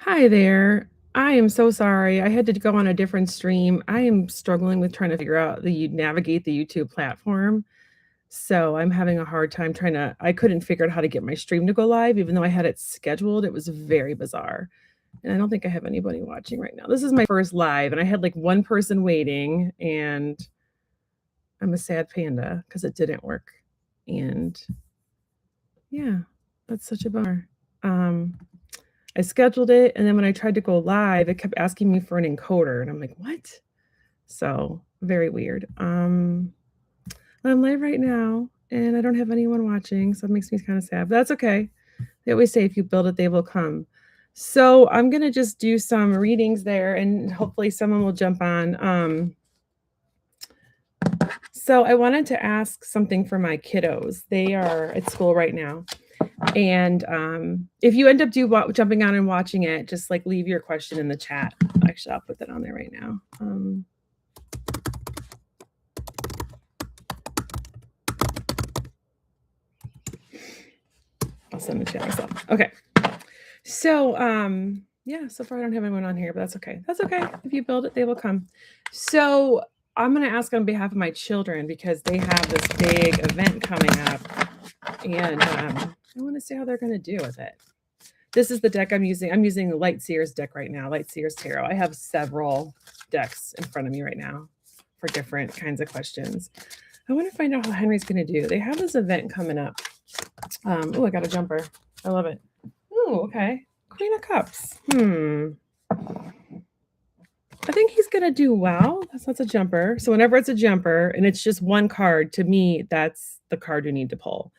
Hi there. I am so sorry. I had to go on a different stream. I am struggling with trying to figure out navigate the YouTube platform. So I'm having a hard time I couldn't figure out how to get my stream to go live, even though I had it scheduled. It was very bizarre. And I don't think I have anybody watching right now. This is my first live, and I had like one person waiting, and I'm a sad panda because it didn't work. And yeah, that's such a bummer. I scheduled it, and then when I tried to go live, it kept asking me for an encoder, and I'm like, "What?" So, very weird. I'm live right now, and I don't have anyone watching, so it makes me kinda sad, but that's okay. They always say, "If you build it, they will come." So, I'm gonna just do some readings there, and hopefully someone will jump on. So I wanted to ask something for my kiddos. They are at school right now. And if you end up jumping on and watching it, just like leave your question in the chat. Actually, I'll put that on there right now. I'll send the chat myself. Okay. So yeah, so far I don't have anyone on here, but that's okay. That's okay. If you build it, they will come. So I'm going to ask on behalf of my children because they have this big event coming up, and I want to see how they're going to do with it. This is the deck I'm using. I'm using the Light Seers deck right now, Light Seers Tarot. I have several decks in front of me right now for different kinds of questions. I want to find out how Henry's going to do. They have this event coming up. Oh, I got a jumper. I love it. Oh, okay. Queen of Cups. I think he's going to do well. That's a jumper. So whenever it's a jumper and it's just one card, to me, that's the card you need to pull.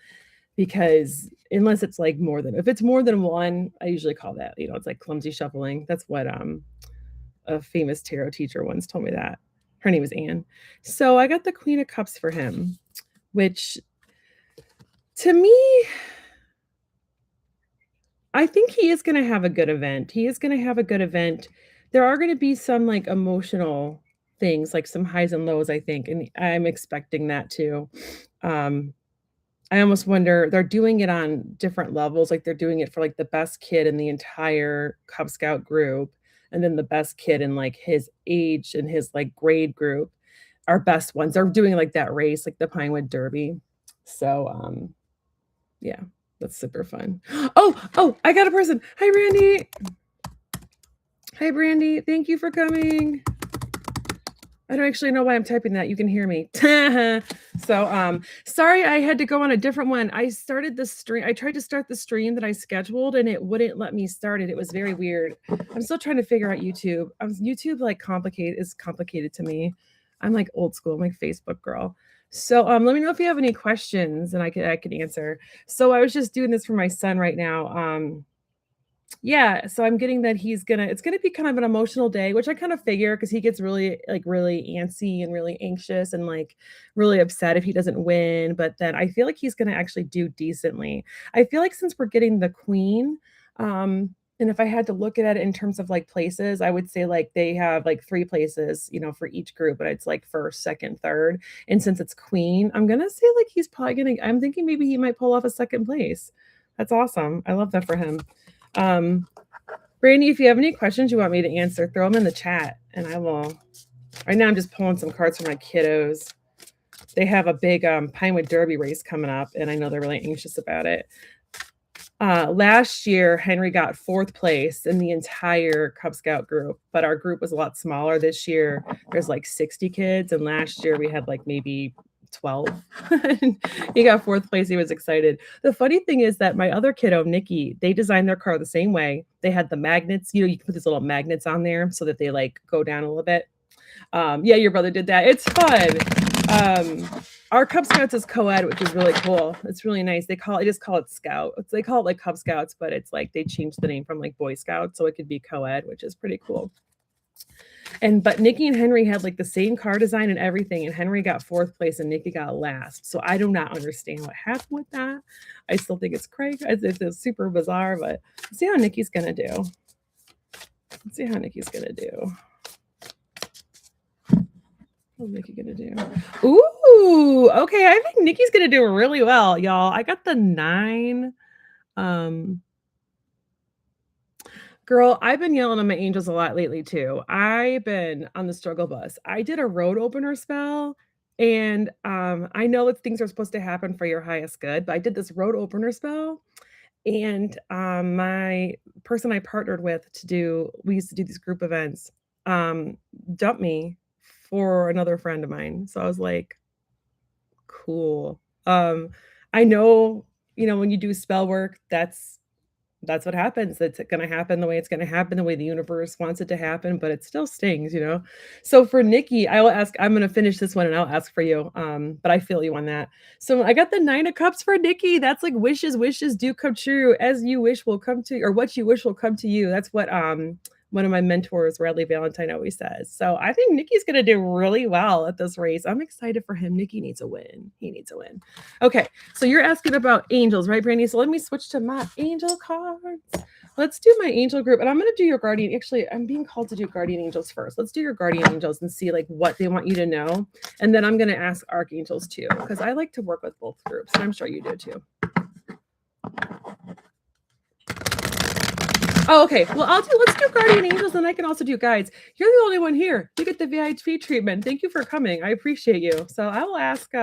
Because unless it's like if it's more than one, I usually call that, it's like clumsy shuffling. That's what a famous tarot teacher once told me that. Her name was Anne. So I got the Queen of Cups for him, which to me, I think he is going to have a good event. He is going to have a good event. There are going to be some like emotional things, like some highs and lows, I think. And I'm expecting that too. I almost wonder, they're doing it on different levels. Like they're doing it for like the best kid in the entire Cub Scout group. And then the best kid in like his age and his like grade group are best ones. They're doing like that race, like the Pinewood Derby. So, yeah, that's super fun. Oh, I got a person. Hi, Brandy. Hi, Brandy. Thank you for coming. I don't actually know why I'm typing that. You can hear me. So, sorry, I had to go on a different one. I started the stream. I tried to start the stream that I scheduled, and it wouldn't let me start it. It was very weird. I'm still trying to figure out YouTube. YouTube is complicated to me. I'm like old school. I'm like Facebook girl. So, let me know if you have any questions, and I can answer. So, I was just doing this for my son right now. Yeah, so I'm getting that it's gonna be kind of an emotional day, which I kind of figure because he gets really antsy and really anxious and like really upset if he doesn't win. But then I feel like he's gonna actually do decently. I feel like since we're getting the queen, and if I had to look at it in terms of like places, I would say like they have like 3 places, for each group, but it's like first, second, third. And since it's queen, I'm gonna say like I'm thinking maybe he might pull off a second place. That's awesome. I love that for him. Brandy, if you have any questions you want me to answer, throw them in the chat and I will. Right now I'm just pulling some cards for my kiddos. They have a big Pinewood Derby race coming up, and I know they're really anxious about it. Last year, Henry got 4th place in the entire Cub Scout group, but our group was a lot smaller. This year, there's like 60 kids, and last year we had like maybe 12. He got 4th place. He was excited. The funny thing is that my other kiddo, Nikki, they designed their car the same way. They had the magnets, you can put these little magnets on there so that they like go down a little bit. Yeah, your brother did that. It's fun. Our Cub Scouts is co-ed, which is really cool. It's really nice. They just call it Scout. They call it like Cub Scouts, but it's like they changed the name from like Boy Scouts, so it could be co-ed, which is pretty cool. But Nikki and Henry had like the same car design and everything, and Henry got 4th place and Nikki got last. So I do not understand what happened with that. I still think it's crazy. It's super bizarre, but let's see how Nikki's gonna do. What's Nikki gonna do? Ooh, okay. I think Nikki's gonna do really well, y'all. I got the 9. Girl, I've been yelling at my angels a lot lately too. I've been on the struggle bus. I did a road opener spell, and, I know that things are supposed to happen for your highest good, but I did this road opener spell, and, my person I partnered with to do we used to do these group events, um, dumped me for another friend of mine. So I was like, "Cool." I know, when you do spell work, that's what happens. It's gonna happen the way it's gonna happen, the way the universe wants it to happen, but it still stings. So for Nikki, I'm gonna finish this one and I'll ask for you, but I feel you on that. So I got the 9 of cups for Nikki. That's like wishes do come true. As you wish will come to or what you wish will come to you. That's what, one of my mentors, Radley Valentine, always says. So I think Nikki's gonna do really well at this race. I'm excited for him. Nikki needs a win. He needs a win. Okay. So you're asking about angels, right, Brandy? So let me switch to my angel cards. Let's do my angel group, and I'm going to do your guardian. Actually, I'm being called to do guardian angels first. Let's do your guardian angels and see like what they want you to know, and then I'm going to ask archangels too, because I like to work with both groups, and I'm sure you do too. Oh, okay. Well, let's do guardian angels, and I can also do guides. You're the only one here. You get the VIP treatment. Thank you for coming. I appreciate you. So I will ask.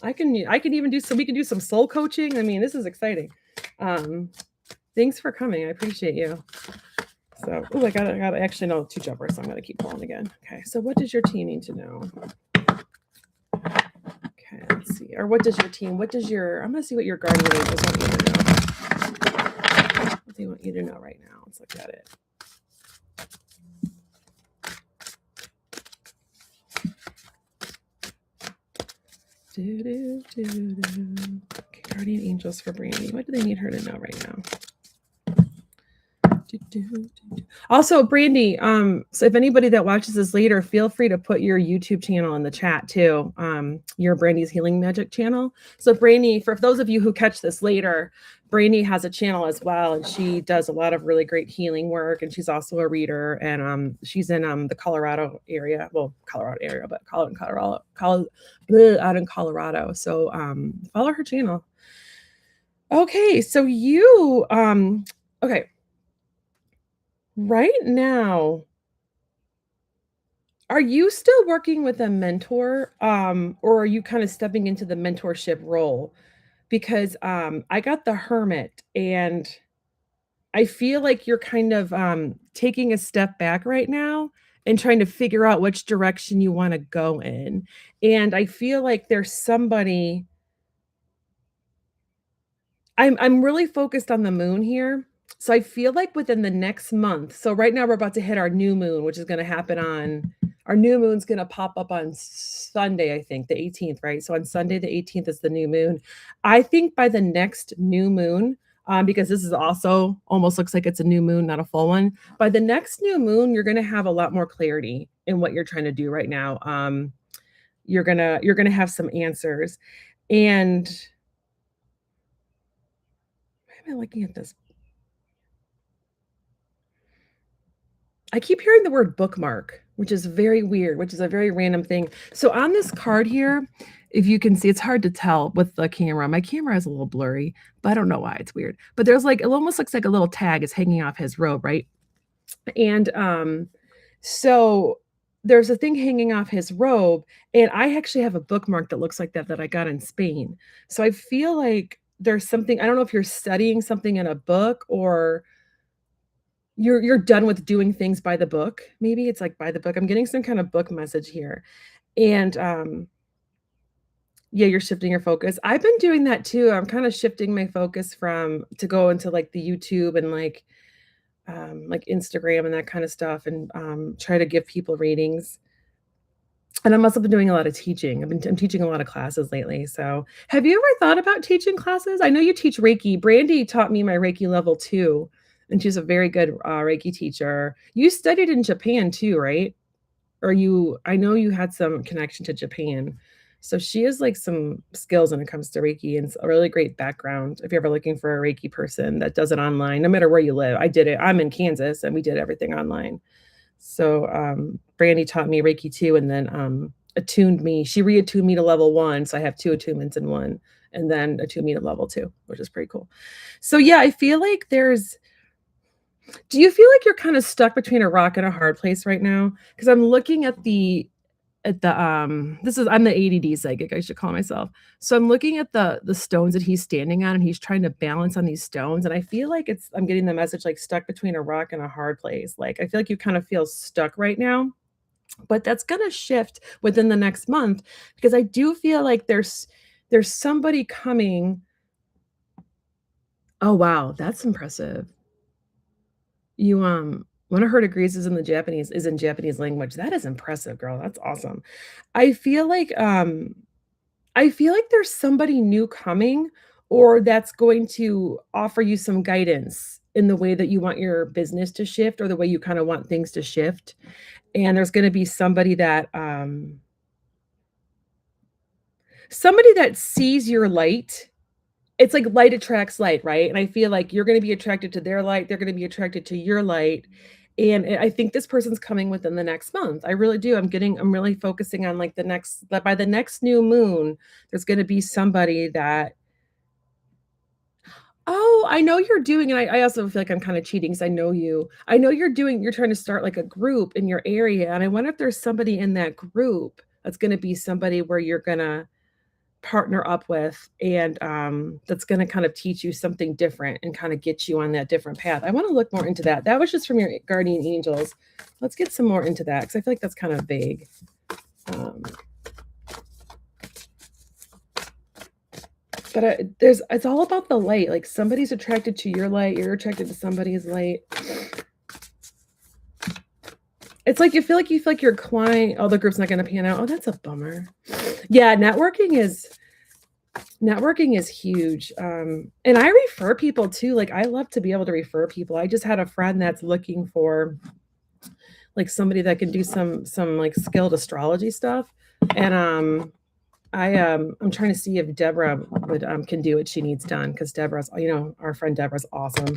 I can even we can do some soul coaching. I mean, this is exciting. Thanks for coming. I appreciate you. So, I got actually no 2 jumpers, so I'm gonna keep pulling again. Okay, so what does your team need to know? Okay, let's see. Or what does your I'm gonna see what your guardian angels want you to know. What they want you to know right now. Let's look at it. Okay, guardian angels for Brandy. What do they need her to know right now? Also, Brandy, so if anybody that watches this later, feel free to put your YouTube channel in the chat too. Your Brandy's Healing Magic channel. So Brandy, for those of you who catch this later, Brandy has a channel as well, and she does a lot of really great healing work, and she's also a reader, and she's in the Colorado area. Well, Colorado area, but out in Colorado. So follow her channel. Okay, so you okay. Right now, are you still working with a mentor, or are you kind of stepping into the mentorship role? Because I got the Hermit, and I feel like you're kind of taking a step back right now and trying to figure out which direction you want to go in. And I feel like there's somebody. I'm really focused on the moon here. So I feel like within the next month, so right now we're about to hit our new moon, which is going to happen on our new moon's going to pop up on Sunday, I think, the 18th, right? So on Sunday, the 18th is the new moon. I think by the next new moon, because this is also almost looks like it's a new moon, not a full one. By the next new moon, you're going to have a lot more clarity in what you're trying to do right now. You're gonna have some answers. And why am I looking at this? I keep hearing the word bookmark, which is very weird, which is a very random thing. So on this card here, if you can see, it's hard to tell with the camera. My camera is a little blurry, but I don't know why it's weird. But there's like, it almost looks like a little tag is hanging off his robe, right? And so there's a thing hanging off his robe, and I actually have a bookmark that looks like that I got in Spain. So I feel like there's something, I don't know if you're studying something in a book or you're done with doing things by the book. Maybe it's like by the book. I'm getting some kind of book message here. And yeah, you're shifting your focus. I've been doing that too. I'm kind of shifting my focus from to go into like the YouTube and like Instagram and that kind of stuff, and try to give people readings. And I'm also been doing a lot of teaching. I'm teaching a lot of classes lately. So have you ever thought about teaching classes? I know you teach Reiki. Brandy taught me my Reiki level 2, and she's a very good Reiki teacher. You studied in Japan too, right? I know you had some connection to Japan. So she has like some skills when it comes to Reiki and a really great background. If you're ever looking for a Reiki person that does it online, no matter where you live, I did it. I'm in Kansas and we did everything online. So Brandy taught me Reiki too, and then attuned me. She reattuned me to level 1. So I have 2 attunements in one. and then a 2 meet at level 2, which is pretty cool. So, yeah, I feel like there's do you feel like you're kinda stuck between a rock and a hard place right now? Because 'Cause I'm looking at the, this is I'm the ADD psychic, I should call myself. So I'm looking at the stones that he's standing on, and he's trying to balance on these stones, and I feel like I'm getting the message, like, stuck between a rock and a hard place. Like, I feel like you kind of feel stuck right now, but that's gonna shift within the next month because I do feel like there's somebody coming. Oh, wow, that's impressive. You, one of her degrees is in Japanese language. That is impressive, girl. That's awesome. I feel like, I feel like there's somebody new coming or that's going to offer you some guidance in the way that you want your business to shift or the way you kinda want things to shift, and there's gonna be somebody that sees your light. It's like light attracts light, right? And I feel like you're gonna be attracted to their light, they're gonna be attracted to your light, and I think this person's coming within the next month. I really do. I'm really focusing on, like, that by the next new moon, there's gonna be somebody that, "Oh, I know you're doing," and I also feel like I'm kinda cheating 'cause I know you. I know you're trying to start, like, a group in your area, and I wonder if there's somebody in that group that's gonna be somebody where you're gonna partner up with and, that's gonna kind of teach you something different and kinda get you on that different path. I wanna look more into that. That was just from your guardian angels. Let's get some more into that because I feel like that's kind of vague. Um, but, it's all about the light, like, somebody's attracted to your light, you're attracted to somebody's light. It's like you feel like your client oh, the group's not gonna pan out. Oh, that's a bummer. Yeah, networking is huge, and I refer people too, like, I love to be able to refer people. I just had a friend that's looking for, like, somebody that can do like, skilled astrology stuff, and, I'm trying to see if Deborah can do what she needs done because our friend Deborah's awesome.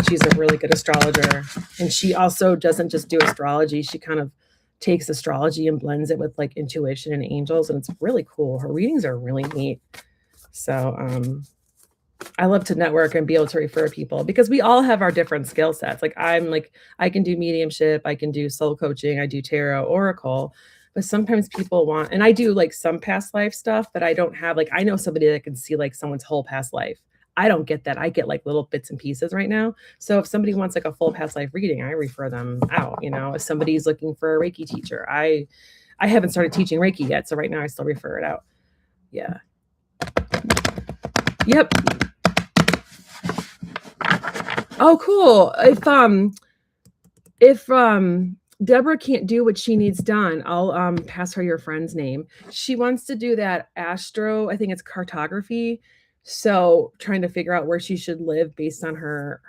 She's a really good astrologer, and she also doesn't just do astrology, she kind of takes astrology and blends it with, like, intuition and angels, and it's really cool. Her readings are really neat. So, I love to network and be able to refer people because we all have our different skill sets. Like, I can do mediumship, I can do soul coaching, I do tarot, oracle, but sometimes people want and I do, like, some past life stuff, but I don't have I know somebody that can see, like, someone's whole past life. I don't get that. I get, like, little bits and pieces right now. So if somebody wants, like, a full past life reading, I refer them out, you know? If somebody's looking for a Reiki teacher, I haven't started teaching Reiki yet, so right now I still refer it out. Yeah. Yep. Oh, cool. If Deborah can't do what she needs done, I'll, pass her your friend's name. She wants to do that I think it's cartography, so trying to figure out where she should live based on her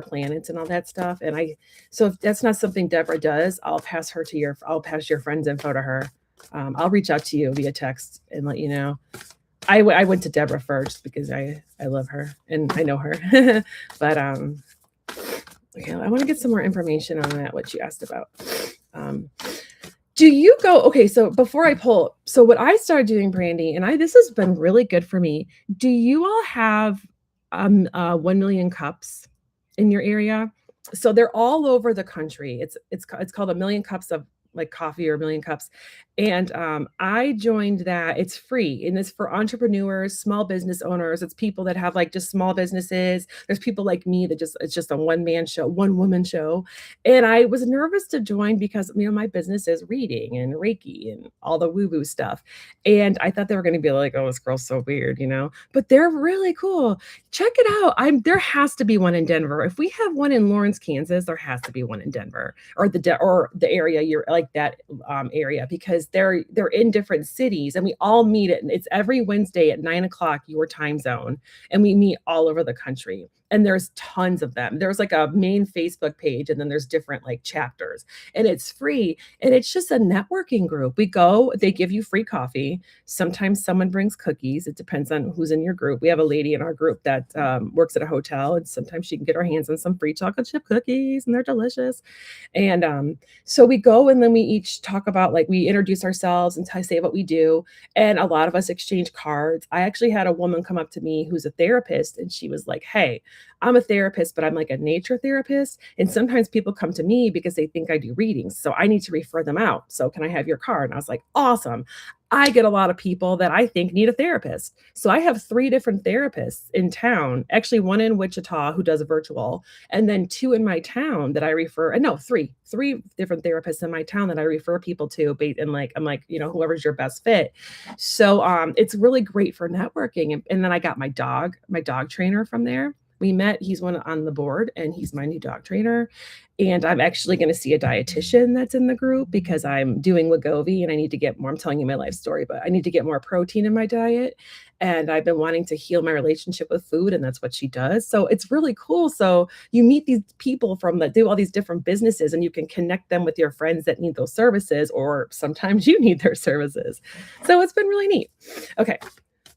planets and all that stuff, and so if that's not something Deborah does, I'll pass your friend's info to her. I'll reach out to you via text and let you know. I went to Deborah first because I love her and I know her. But, okay, I wanna get some more information on that, what you asked about. Um, do you go okay, so before I pull so what I started doing, Brandy, and I this has been really good for me. Do you all have, 1,000,000 cups in your area? So they're all over the country. It's called A Million Cups of, like, Coffee or A Million Cups, and, I joined that. It's free, and it's for entrepreneurs, small business owners. It's people that have, like, just small businesses. There's people like me that it's just a one-man show, one-woman show, and I was nervous to join because, my business is reading and Reiki and all the woo-woo stuff, and I thought they were gonna be like, "Oh, this girl's so weird," you know? But they're really cool. Check it out. There has to be one in Denver. If we have one in Lawrence, Kansas, there has to be one in Denver or the area you're like that area because they're in different cities and we all meet it. And it's every Wednesday at 9 o'clock your time zone, and we meet all over the country. and there's tons of them. There's like a main Facebook page, and then there's different like chapters, and it's free, and it's just a networking group. We go, they give you free coffee. Sometimes someone brings cookies. It depends on who's in your group. We have a lady in our group that works at a hotel, and sometimes she can get her hands on some free chocolate chip cookies, and they're delicious. And so we go, and then we each talk about, like, we introduce ourselves and say what we do, and a lot of us exchange cards. I actually had a woman come up to me who's a therapist, and she was like, "Hey, I'm a therapist, but I'm like a nature therapist. And sometimes people come to me because they think I do readings. So I need to refer them out. So can I have your card?" And I was like, awesome. I get a lot of people that I think need a therapist. So I have three different therapists in town, actually, one in Wichita who does a virtual, and then two in my town that I refer, no, three different therapists in my town that I refer people to. And like, I'm like, whoever's your best fit. So it's really great for networking. And then I got my dog trainer from there. We met, he's one on the board, and he's my new dog trainer. And I'm actually going to see a dietitian that's in the group because I'm doing Wegovy and I need to get more. I'm telling you my life story, but I need to get more protein in my diet. And I've been wanting to heal my relationship with food, and that's what she does. So it's really cool. So you meet these people from that do all these different businesses, and you can connect them with your friends that need those services, or sometimes you need their services. So it's been really neat. Okay.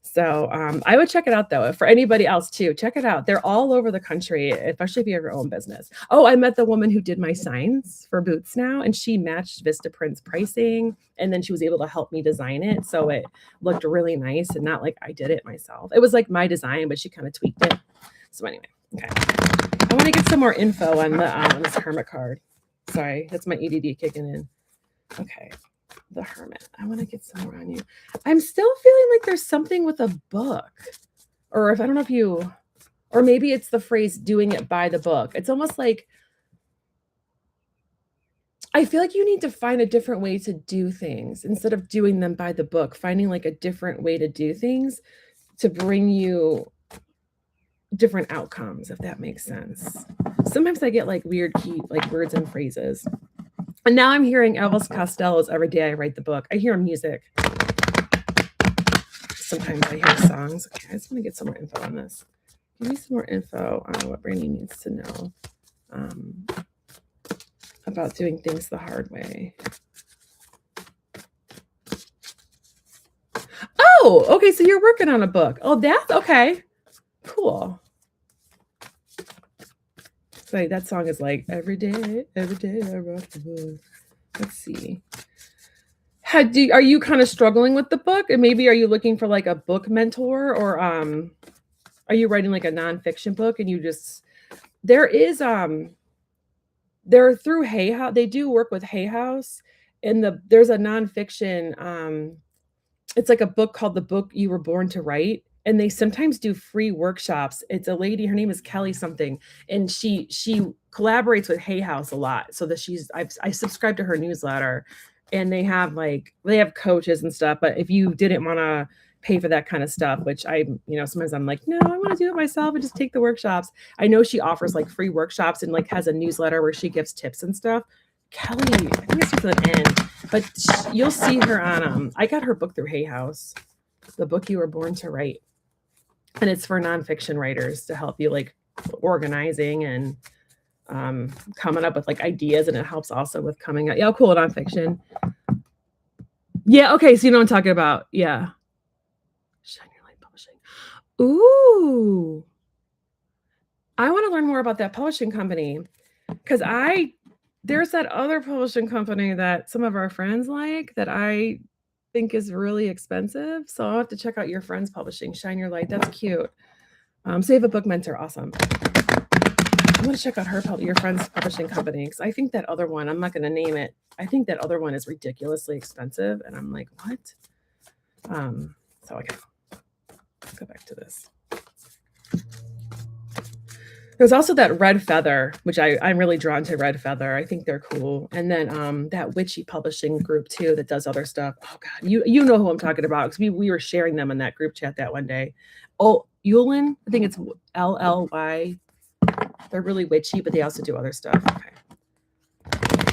So I would check it out, though. For anybody else too, check it out. They're all over the country, especially if you have your own business. Oh, I met the woman who did my signs for Boots Now, and she matched Vistaprint's pricing, and then she was able to help me design it. So it looked really nice, and not like I did it myself. It was like my design, but she kind of tweaked it. So anyway, okay. I want to get some more info on this hermit card. Sorry, that's my ADD kicking in. Okay. The hermit. I want to get some more on you. I'm still feeling like there's something with a book, or if I don't know if you, or maybe it's the phrase doing it by the book. It's almost like I feel like you need to find a different way to do things instead of doing them by the book, finding like a different way to do things to bring you different outcomes, if that makes sense. Sometimes I get like weird like words and phrases. And now I'm hearing Elvis Costello's Every Day I Write the Book. I hear music. Sometimes I hear songs. Okay, I just want to get some more info on this. Give me some more info on what Brandy needs to know about doing things the hard way. Oh, okay, so you're working on a book. Oh, that's okay. Cool. Like that song is like every day I wrote the book. Let's see. Are you kind of struggling with the book? And maybe are you looking for like a book mentor, or are you writing like a nonfiction book and you just they're through Hay House. They do work with Hay House, and there's a nonfiction. It's like a book called The Book You Were Born to Write. And they sometimes do free workshops. It's a lady, her name is Kelly something, and she collaborates with Hay House a lot. So that I subscribe to her newsletter, and they have coaches and stuff. But if you didn't want to pay for that kind of stuff, which sometimes I'm like, no, I want to do it myself and just take the workshops. I know she offers like free workshops and like has a newsletter where she gives tips and stuff. Kelly, I think it's just an N, but you'll see her on. I got her book through Hay House, The Book You Were Born to Write. And it's for nonfiction writers to help you like organizing and coming up with like ideas. And it helps also with coming out. Yeah, cool. Nonfiction. Yeah. Okay. So you know what I'm talking about. Yeah. Shine Your Light Publishing. Ooh. I want to learn more about that publishing company, because there's that other publishing company that some of our friends like that I think is really expensive. So I'll have to check out your friend's publishing. Shine Your Light. That's cute. So you have a book mentor. Awesome. I'm going to check out your friend's publishing company, because I think that other one, I'm not going to name it. I think that other one is ridiculously expensive. And I'm like, what? So okay. Let's go back to this. There's also that Red Feather, which I'm really drawn to Red Feather. I think they're cool. And then that Witchy publishing group too that does other stuff. Oh God, you know who I'm talking about, because we were sharing them in that group chat that one day. Oh, Yulin, I think it's LLY. They're really witchy, but they also do other stuff. Okay.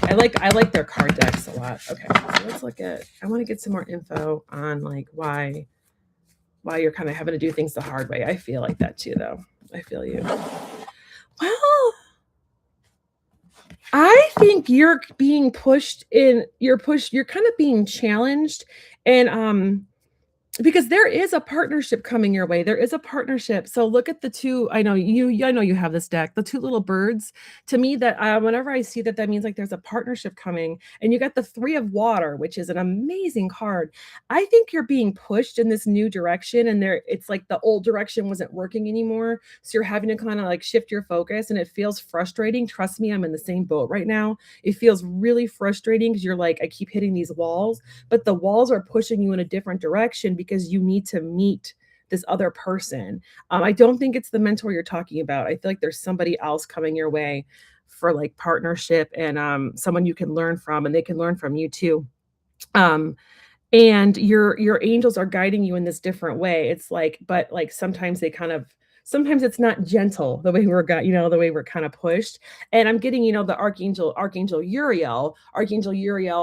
I like their card decks a lot. Okay, so let's look at. I want to get some more info on like why you're kind of having to do things the hard way. I feel like that too, though. I feel you. Well, I think you're being pushed in you're kind of being challenged and, because there is a partnership coming your way, there is a partnership, so look at the 2 I know you have this deck, the 2 little birds, to me that, whenever I see that, that means, like, there's a partnership coming, and you got the 3 of water, which is an amazing card. I think you're being pushed in this new direction, and it's like the old direction wasn't working anymore, so you're having to kinda, like, shift your focus, and it feels frustrating, trust me, I'm in the same boat right now. It feels really frustrating because 'cause you're like, "I keep hitting these walls," but the walls are pushing you in a different direction because you need to meet this other person. I don't think it's the mentor you're talking about. I feel like there's somebody else coming your way for like partnership and someone you can learn from and they can learn from you too. Um, and your angels are guiding you in this different way. It's like but, like, sometimes it's not gentle the way the way we're kinda pushed, and I'm getting, the Archangel Uriel,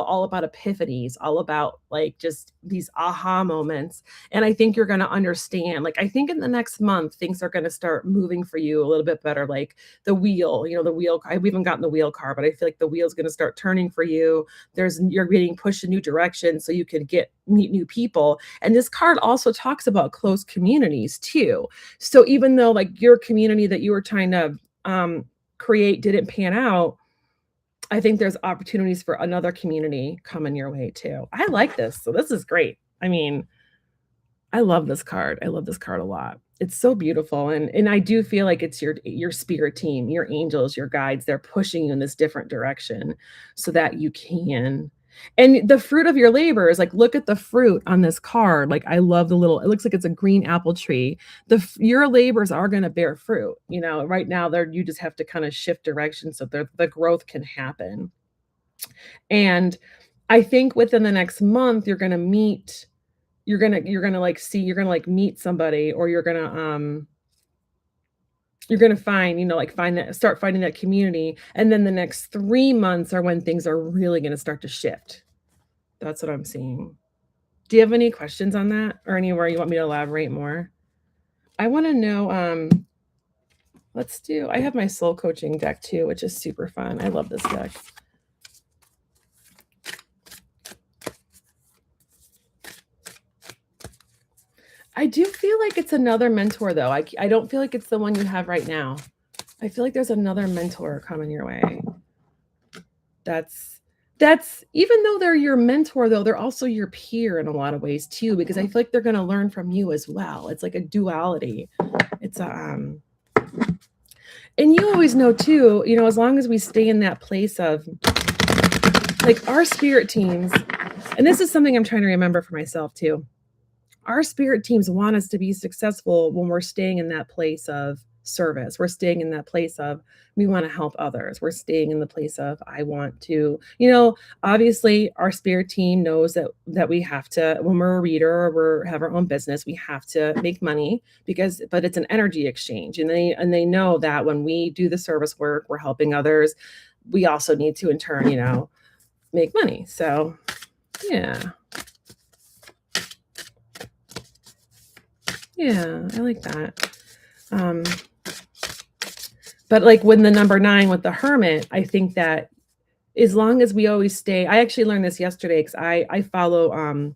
all about epiphanies, all about, like, just these aha moments, and I think you're gonna understand, like, I think in the next month, things are gonna start moving for you a little bit better, like, the wheel we haven't gotten the wheel card, but I feel like the wheel's gonna start turning for you, you're getting pushed in new directions so you can meet new people. And this card also talks about close communities too. So even though like your community that you were trying to create didn't pan out, I think there's opportunities for another community coming your way too. I like this. So this is great. I mean, I love this card. I love this card a lot. It's so beautiful, and I do feel like it's your spirit team, your angels, your guides, they're pushing you in this different direction so that you can and the fruit of your labor is like, look at the fruit on this card, like, I love it looks like it's a green apple tree. Your labors are gonna bear fruit, right now, you just have to kinda shift direction so the growth can happen, and I think within the next month, you're gonna, like, meet somebody or you're gonna find, like, start finding that community, and then the next 3 months are when things are really gonna start to shift. That's what I'm seeing. Do you have any questions on that or anywhere you want me to elaborate more? I wanna know, I have my soul coaching deck too, which is super fun. I love this deck. I do feel like it's another mentor though. I don't feel like it's the one you have right now. I feel like there's another mentor coming your way. That's that's even though they're your mentor though, they're also your peer in a lot of ways too, because I feel like they're gonna learn from you as well. It's like a duality. It's a and you always know too, as long as we stay in that place of like our spirit teams, and this is something I'm trying to remember for myself too. Our spirit teams want us to be successful when we're staying in that place of service. We're staying in that place of we want to help others. We're staying in the place of I want to, obviously our spirit team knows that we have to when we're a reader or we have our own business, we have to make money but it's an energy exchange. And they know that when we do the service work, we're helping others. We also need to in turn, make money. So, yeah. Yeah, I like that. Um, but like when the number 9 with the hermit, I think that as long as we always stay I actually learned this yesterday because I follow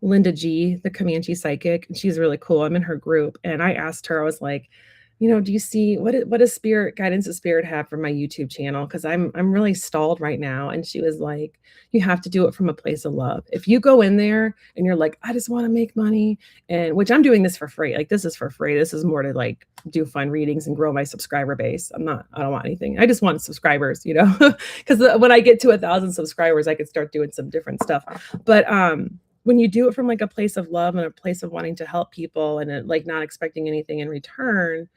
Linda G, the Comanche psychic, and she's really cool. I'm in her group, and I asked her, I was like, do you see what does spirit guidance of spirit have for my YouTube channel? Because I'm really stalled right now. And she was like, you have to do it from a place of love. If you go in there and you're like, I just want to make money, and which I'm doing this for free. Like this is for free. This is more to like do fun readings and grow my subscriber base. I don't want anything. I just want subscribers, because when I get to 1,000 subscribers, I could start doing some different stuff. But when you do it from like a place of love and a place of wanting to help people and like not expecting anything in return,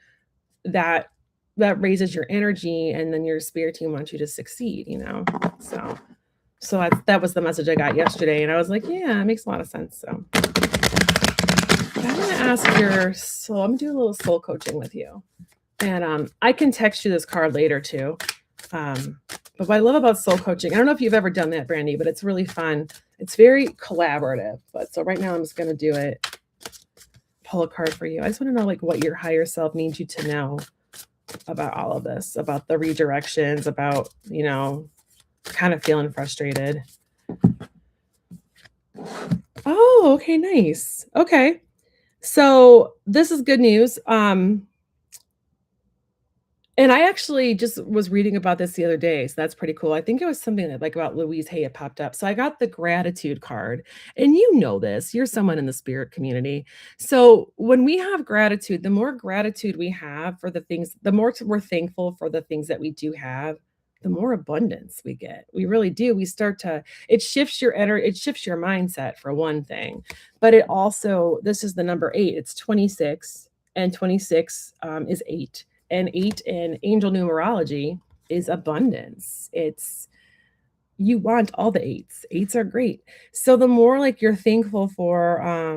that raises your energy and then your spirit team wants you to succeed, that was the message I got yesterday, and I was like, yeah, it makes a lot of sense. So I'm gonna ask your soul. I'm gonna do a little soul coaching with you, and I can text you this card later too. But what I love about soul coaching, I don't know if you've ever done that, Brandy, but it's really fun. It's very collaborative. But so right now I'm just gonna do it. Pull a card for you. I just want to know like what your higher self needs you to know about all of this, about the redirections, about, kind of feeling frustrated. Oh, okay, nice. Okay. So this is good news. And I actually just was reading about this the other day, so that's pretty cool. I think it was something that, like, about Louise Hay it popped up. So I got the gratitude card, and you know this, you're someone in the spirit community. So when we have gratitude, the more gratitude we have for the things, the more we're thankful for the things that we do have, the more abundance we get. We really do. We start to it shifts your energy, it shifts your mindset for one thing, but it also this is the number 8, it's 26, and 26, is 8, and 8 in angel numerology is abundance. It's you want all the 8s. 8s are great. So the more like you're thankful for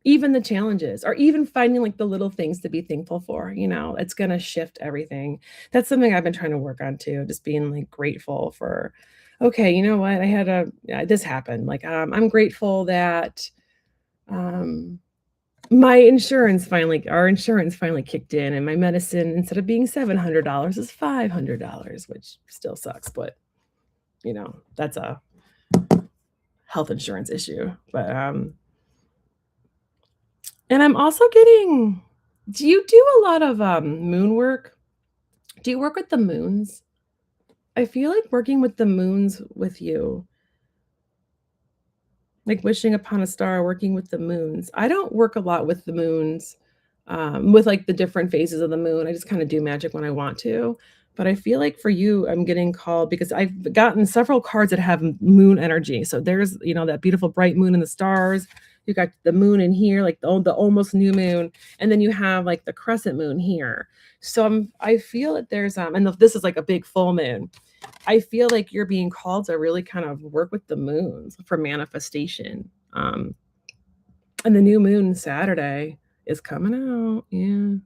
even the challenges or even finding like the little things to be thankful for, it's going to shift everything. That's something I've been trying to work on too, just being like grateful for okay, you know what? I had a this happened. Like I'm grateful that um our insurance finally kicked in and my medicine, instead of being $700 is $500, which still sucks, but, that's a health insurance issue, but, and I'm also getting do you do a lot of, moon work? Do you work with the moons? I feel like working with the moons with you, like wishing upon a star, working with the moons. I don't work a lot with the moons, with like the different phases of the moon. I just kind of do magic when I want to. But I feel like for you, I'm getting called because I've gotten several cards that have moon energy. So there's, that beautiful bright moon and the stars. You got the moon in here, like the almost new moon, and then you have like the crescent moon here. So I feel that there's and this is like a big full moon. I feel like you're being called to really kind of work with the moons for manifestation. And the new moon Saturday is coming out. Yeah.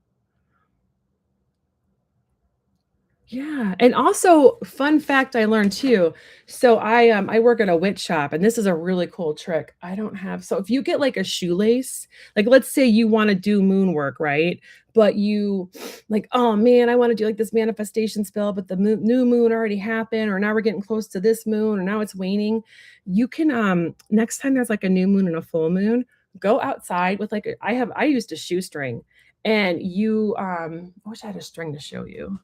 Yeah, and also fun fact I learned too. So I work at a witch shop and this is a really cool trick. I don't have so if you get like a shoelace, like let's say you want to do moon work, right? But you like, oh man, I want to do like this manifestation spell, but the new moon already happened, or now we're getting close to this moon, or now it's waning. You can next time there's like a new moon and a full moon, go outside with like I used a shoestring and you I wish I had a string to show you.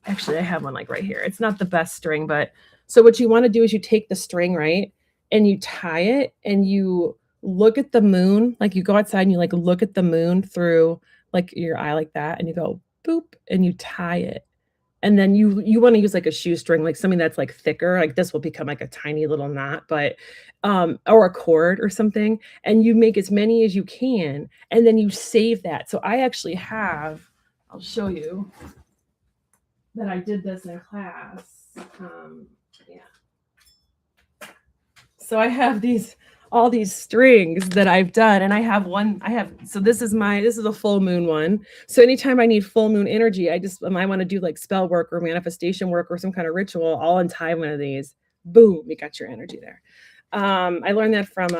Actually, I have one like right here. It's not the best string, but so what you want to do is you take the string, right? And you tie it and you look at the moon, like you go outside and you like look at the moon through like your eye like that and you go boop and you tie it. And then you want to use like a shoestring, like something that's like thicker, like this will become like a tiny little knot, but or a cord or something, and you make as many as you can and then you save that. So I actually have, I'll show you that I did this in class. Yeah. So I have all these strings that I've done, and so this is a full moon one. So anytime I need full moon energy, I want to do like spell work or manifestation work or some kind of ritual, I'll untie one of these. Boom, you got your energy there. I learned that from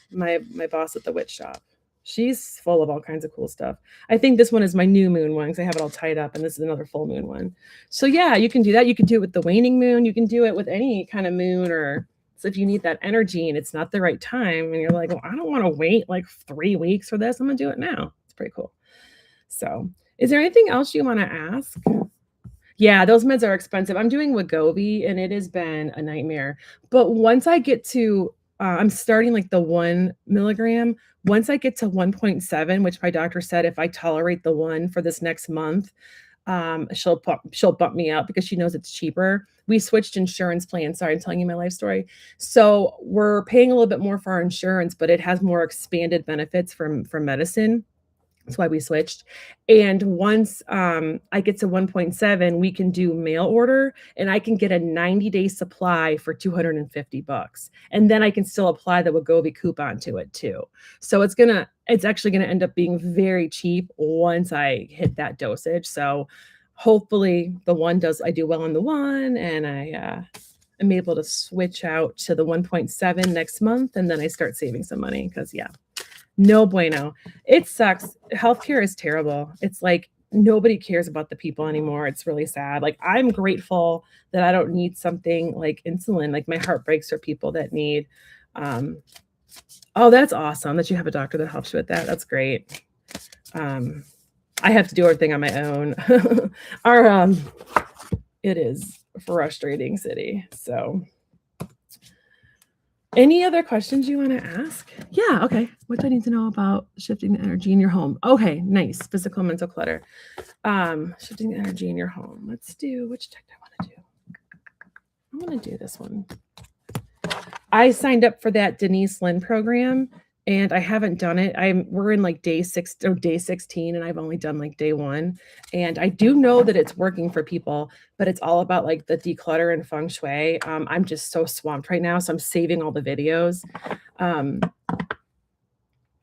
my boss at the witch shop. She's full of all kinds of cool stuff. I think this one is my new moon one because I have it all tied up, and this is another full moon one. So yeah, you can do that. You can do it with the waning moon. You can do it with any kind of moon, or so if you need that energy and it's not the right time, and you're like, well, I don't want to wait like 3 weeks for this. I'm gonna do it now. It's pretty cool. So, is there anything else you want to ask? Yeah, those meds are expensive. I'm doing Wegovy, and it has been a nightmare. But once I get to, I'm starting like the 1 milligram. Once I get to 1.7, which my doctor said if I tolerate the 1 for this next month, she'll bump me up because she knows it's cheaper. We switched insurance plans. Sorry, I'm telling you my life story. So we're paying a little bit more for our insurance, but it has more expanded benefits from medicine. That's why we switched. And once I get to 1.7, we can do mail order and I can get a 90-day supply for $250. And then I can still apply the Wegovy coupon to it too. So it's actually gonna end up being very cheap once I hit that dosage. So hopefully I do well on the 1 and I'm able to switch out to the 1.7 next month, and then I start saving some money because no bueno. It sucks. Healthcare is terrible. It's like nobody cares about the people anymore. It's really sad. Like, I'm grateful that I don't need something like insulin. Like, my heart breaks for people that need, um oh, that's awesome that you have a doctor that helps you with that. That's great. Um, I have to do everything on my own. Our, it is a frustrating city. So, any other questions you wanna ask? Yeah, okay. What do I need to know about shifting the energy in your home? Okay, nice. Physical, mental clutter. Shifting the energy in your home. Let's do which deck do I wanna do? I wanna do this one. I signed up for that Denise Lynn program, and I haven't done it. We're in like day 16, and I've only done like day 1. And I do know that it's working for people, but it's all about like the declutter and feng shui. I'm just so swamped right now, so I'm saving all the videos. Um,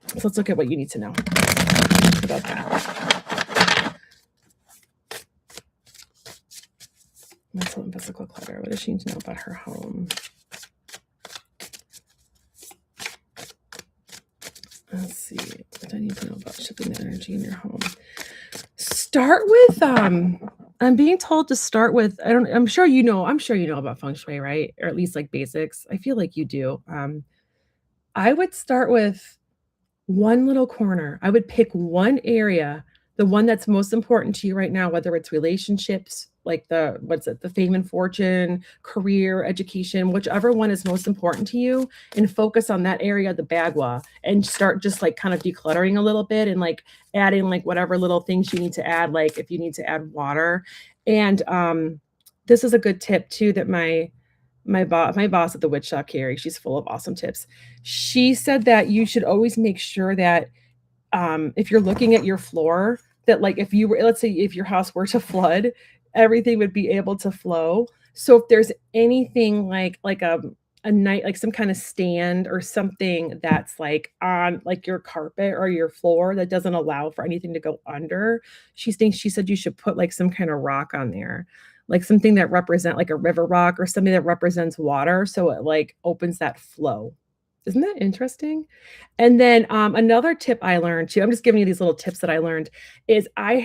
so let's look at what you need to know about that. Mental and physical clutter. What does she need to know about her home? Let's see. What do I need to know about shifting the energy in your home? Start with I'm being told to start with I'm sure you know about feng shui, right? Or at least like basics. I feel like you do. I would start with one little corner. I would pick one area, the one that's most important to you right now, whether it's relationships, like the fame and fortune, career, education, whichever one is most important to you, and focus on that area of the bagua and start just like kind of decluttering a little bit and like adding like whatever little things you need to add, like if you need to add water. And this is a good tip too that my boss at the witch shop, Carrie, she's full of awesome tips. She said that you should always make sure that if you're looking at your floor, that like if you were, let's say if your house were to flood, everything would be able to flow. So if there's anything like a night, like some kind of stand or something that's like on like your carpet or your floor that doesn't allow for anything to go under, she said you should put like some kind of rock on there, like something that represent like a river rock or something that represents water, so it like opens that flow. Isn't that interesting? And then, another tip I learned too, I'm just giving you these little tips that I learned, is I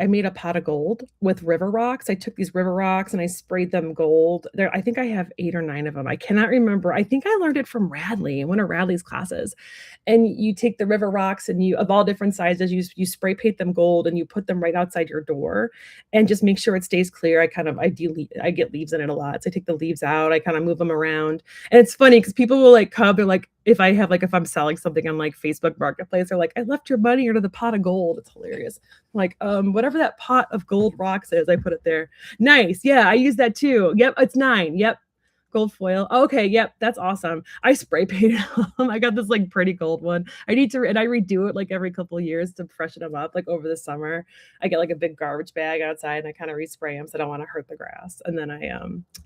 made a pot of gold with river rocks. I took these river rocks and I sprayed them gold. I think I have 8 or 9 of them. I cannot remember. I think I learned it from Radley, in one of Radley's classes. And you take the river rocks and you of all different sizes, you spray paint them gold and you put them right outside your door and just make sure it stays clear. I get leaves in it a lot. So I take the leaves out, I kind of move them around. And it's funny because people will like come, they're like, if I'm selling something on like Facebook Marketplace, they're like, I left your money under the pot of gold. It's hilarious. Like, whatever that pot of gold rocks is, I put it there. Nice. Yeah, I use that too. Yep, it's 9. Yep. Gold foil. Okay, yep, that's awesome. I spray painted them. I got this like pretty gold one. I redo it like every couple of years to freshen them up. Like over the summer, I get like a big garbage bag outside and I kind of respray them so I don't want to hurt the grass. And then I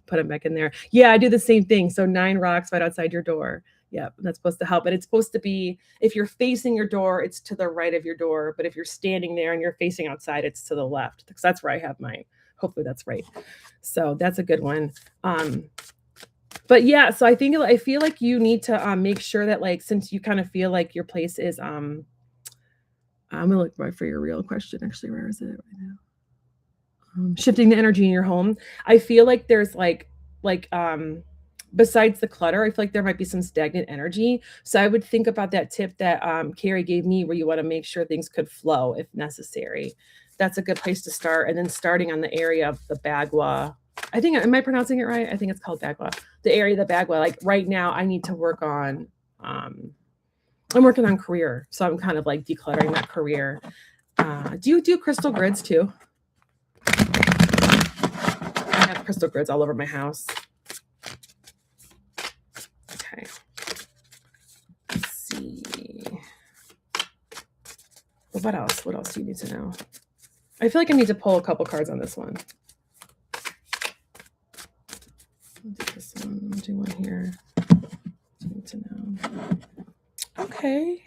put them back in there. Yeah, I do the same thing. So 9 rocks right outside your door. Yeah, that's supposed to help. And it's supposed to be, if you're facing your door, it's to the right of your door. But if you're standing there and you're facing outside, it's to the left because that's where I have mine. Hopefully that's right. So that's a good one. But yeah, so I feel like you need to make sure that like since you kind of feel like your place is I'm gonna look right for your real question. Actually, where is it right now? Shifting the energy in your home. I feel like there's like besides the clutter, I feel like there might be some stagnant energy. So I would think about that tip that Carrie gave me where you want to make sure things could flow if necessary. That's a good place to start. And then starting on the area of the bagua. Am I pronouncing it right? I think it's called bagua. The area of the bagua. Like right now, I need to work on I'm working on career. So I'm kind of like decluttering that career. Do you do crystal grids too? I have crystal grids all over my house. Okay. Let's see. Well, what else? What else do you need to know? I feel like I need to pull a couple cards on this one. I'll do this one. I'll do one here. What do you need to know? Okay.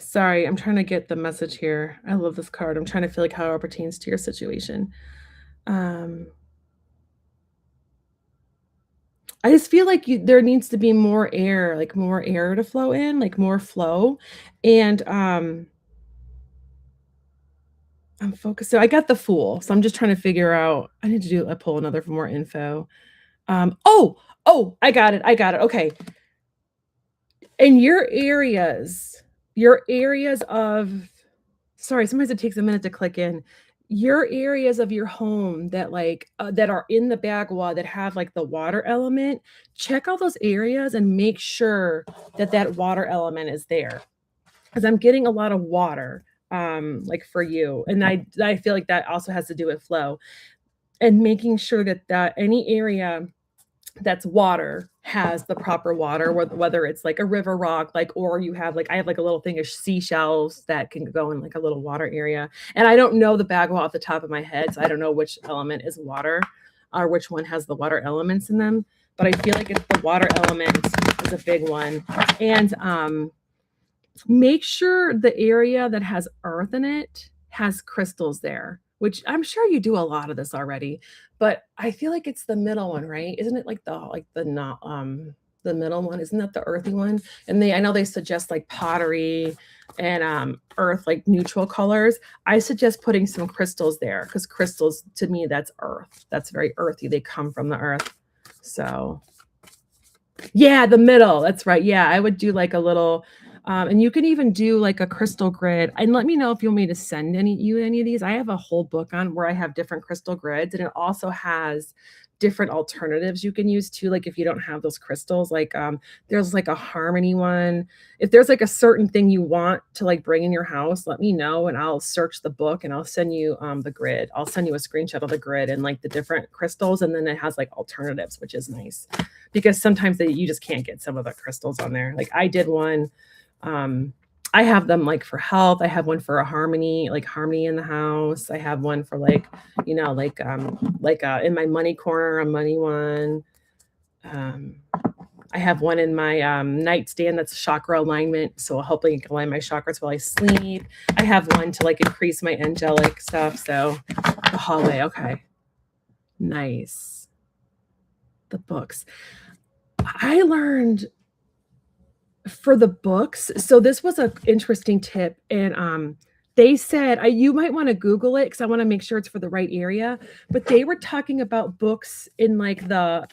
Sorry, I'm trying to get the message here. I love this card. I'm trying to feel like how it pertains to your situation. Um, I just feel like there needs to be more air to flow in, like more flow. And I'm focused. So I got the Fool. So I'm just trying to figure out. I need to pull another for more info. Oh, oh, I got it. I got it. Okay. In your areas of sorry, sometimes it takes a minute to click in. Your areas of your home that that are in the back wall that have like the water element, check all those areas and make sure that that water element is there. Because I'm getting a lot of water, like for you, and I feel like that also has to do with flow and making sure that any area that's water has the proper water, whether it's like a river rock, like, or you have like, I have like a little thing of seashells that can go in like a little water area. And I don't know the bagua off the top of my head, so I don't know which element is water or which one has the water elements in them. But I feel like it's the water element is a big one. And make sure the area that has earth in it has crystals there, which I'm sure you do a lot of this already, but I feel like it's the middle one, right? Isn't it like the not the middle one? Isn't that the earthy one? And I know they suggest like pottery and earth like neutral colors. I suggest putting some crystals there because crystals to me that's earth. That's very earthy. They come from the earth. So yeah, the middle. That's right. Yeah, I would do like a little, and you can even do like a crystal grid. And let me know if you want me to send any of these. I have a whole book on where I have different crystal grids, and it also has different alternatives you can use too. Like if you don't have those crystals, like there's like a harmony one. If there's like a certain thing you want to like bring in your house, let me know, and I'll search the book and I'll send you the grid. I'll send you a screenshot of the grid and like the different crystals, and then it has like alternatives, which is nice because sometimes you just can't get some of the crystals on there. Like I did one. Um, I have them like for health. I have one for a harmony, like harmony in the house. I have one for like, in my money corner, a money one. Um, I have one in my nightstand that's chakra alignment, so I'll help like align my chakras while I sleep. I have one to like increase my angelic stuff. So the hallway, okay, nice. The books. I learned for the books, so this was an interesting tip, and they said you might want to Google it because I want to make sure it's for the right area. But they were talking about books in like that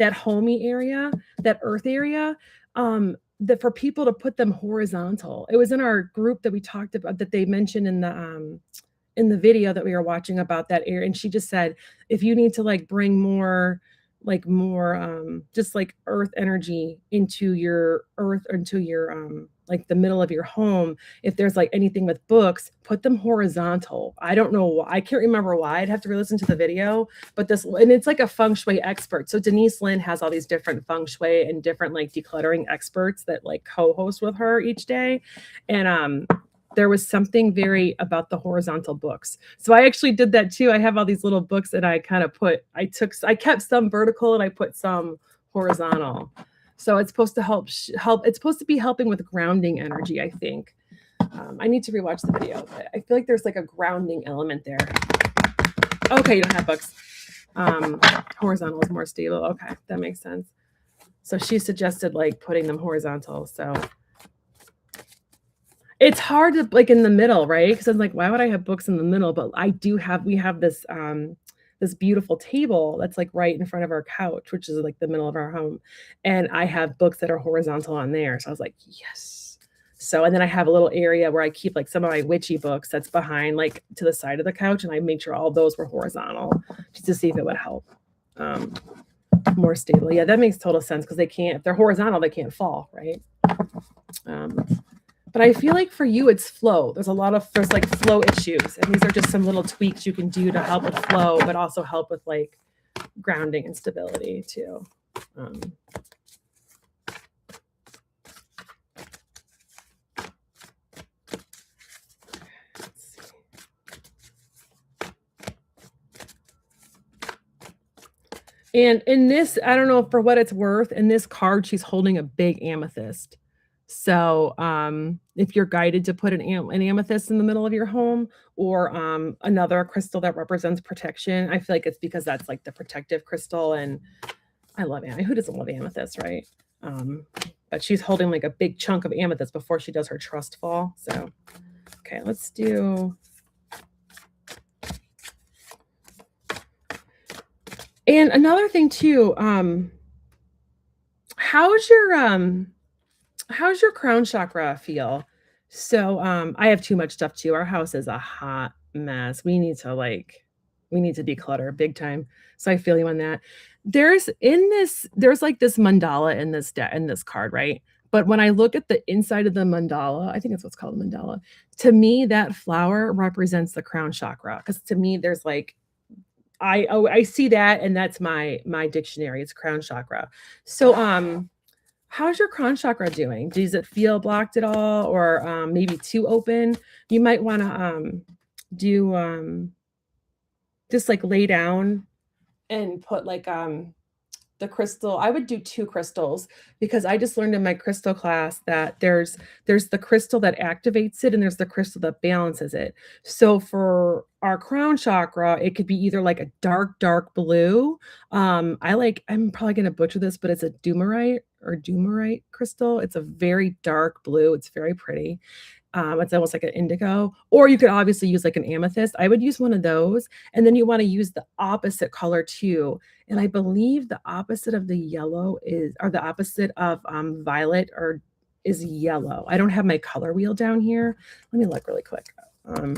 homey area, that earth area, that for people to put them horizontal. It was in our group that we talked about that they mentioned in the video that we were watching about that area. And she just said, if you need to like bring more just like earth energy into your like the middle of your home, if there's like anything with books, put them horizontal. I don't know why, I can't remember why. I'd have to re-listen to the video, but and it's like a feng shui expert. So Denise Lynn has all these different feng shui and different like decluttering experts that like co-host with her each day. And there was something very about the horizontal books. So I actually did that too. I have all these little books that I kind of I kept some vertical and I put some horizontal. So it's supposed to help. It's supposed to be helping with grounding energy, I think. I need to rewatch the video, but I feel like there's like a grounding element there. Okay, you don't have books. Horizontal is more stable. Okay, that makes sense. So she suggested like putting them horizontal. So it's hard to like in the middle, right? Because I'm like, why would I have books in the middle? But we have this this beautiful table that's like right in front of our couch, which is like the middle of our home. And I have books that are horizontal on there. So I was like, yes. So and then I have a little area where I keep like some of my witchy books that's behind like to the side of the couch. And I made sure all those were horizontal just to see if it would help. More stable. Yeah, that makes total sense because if they're horizontal, they can't fall, right? But I feel like for you, it's flow. There's like flow issues. And these are just some little tweaks you can do to help with flow, but also help with like grounding and stability too. And in this, I don't know for what it's worth, in this card, she's holding a big amethyst. So, if you're guided to put an amethyst in the middle of your home or, another crystal that represents protection, I feel like it's because that's, like, the protective crystal, and I love who doesn't love amethyst, right? Um, but she's holding, like, a big chunk of amethyst before she does her trust fall, so okay, let's do and another thing too, how's your, um how's your crown chakra feel? So, I have too much stuff too. Our house is a hot mess. We need to declutter big time. So I feel you on that. There's like this mandala in in this card, right? But when I look at the inside of the mandala, I think that's what's called a mandala. To me, that flower represents the crown chakra. Because to me, there's like I see that, and that's my dictionary. It's crown chakra. So how's your crown chakra doing? Does it feel blocked at all or, maybe too open? You might wanna, do, just, like, lay down and put, like, the crystal I would do 2 crystals because I just learned in my crystal class that there's the crystal that activates it and there's the crystal that balances it. So for our crown chakra, it could be either like a dark, dark blue. I'm probably gonna butcher this, but it's a Dumarite crystal. It's a very dark blue. It's very pretty. It's almost like an indigo, or you could obviously use like an amethyst. I would use one of those, and then you wanna use the opposite color too. And I believe the opposite of the yellow is or the opposite of, violet or is yellow. I don't have my color wheel down here. Let me look really quick. Um,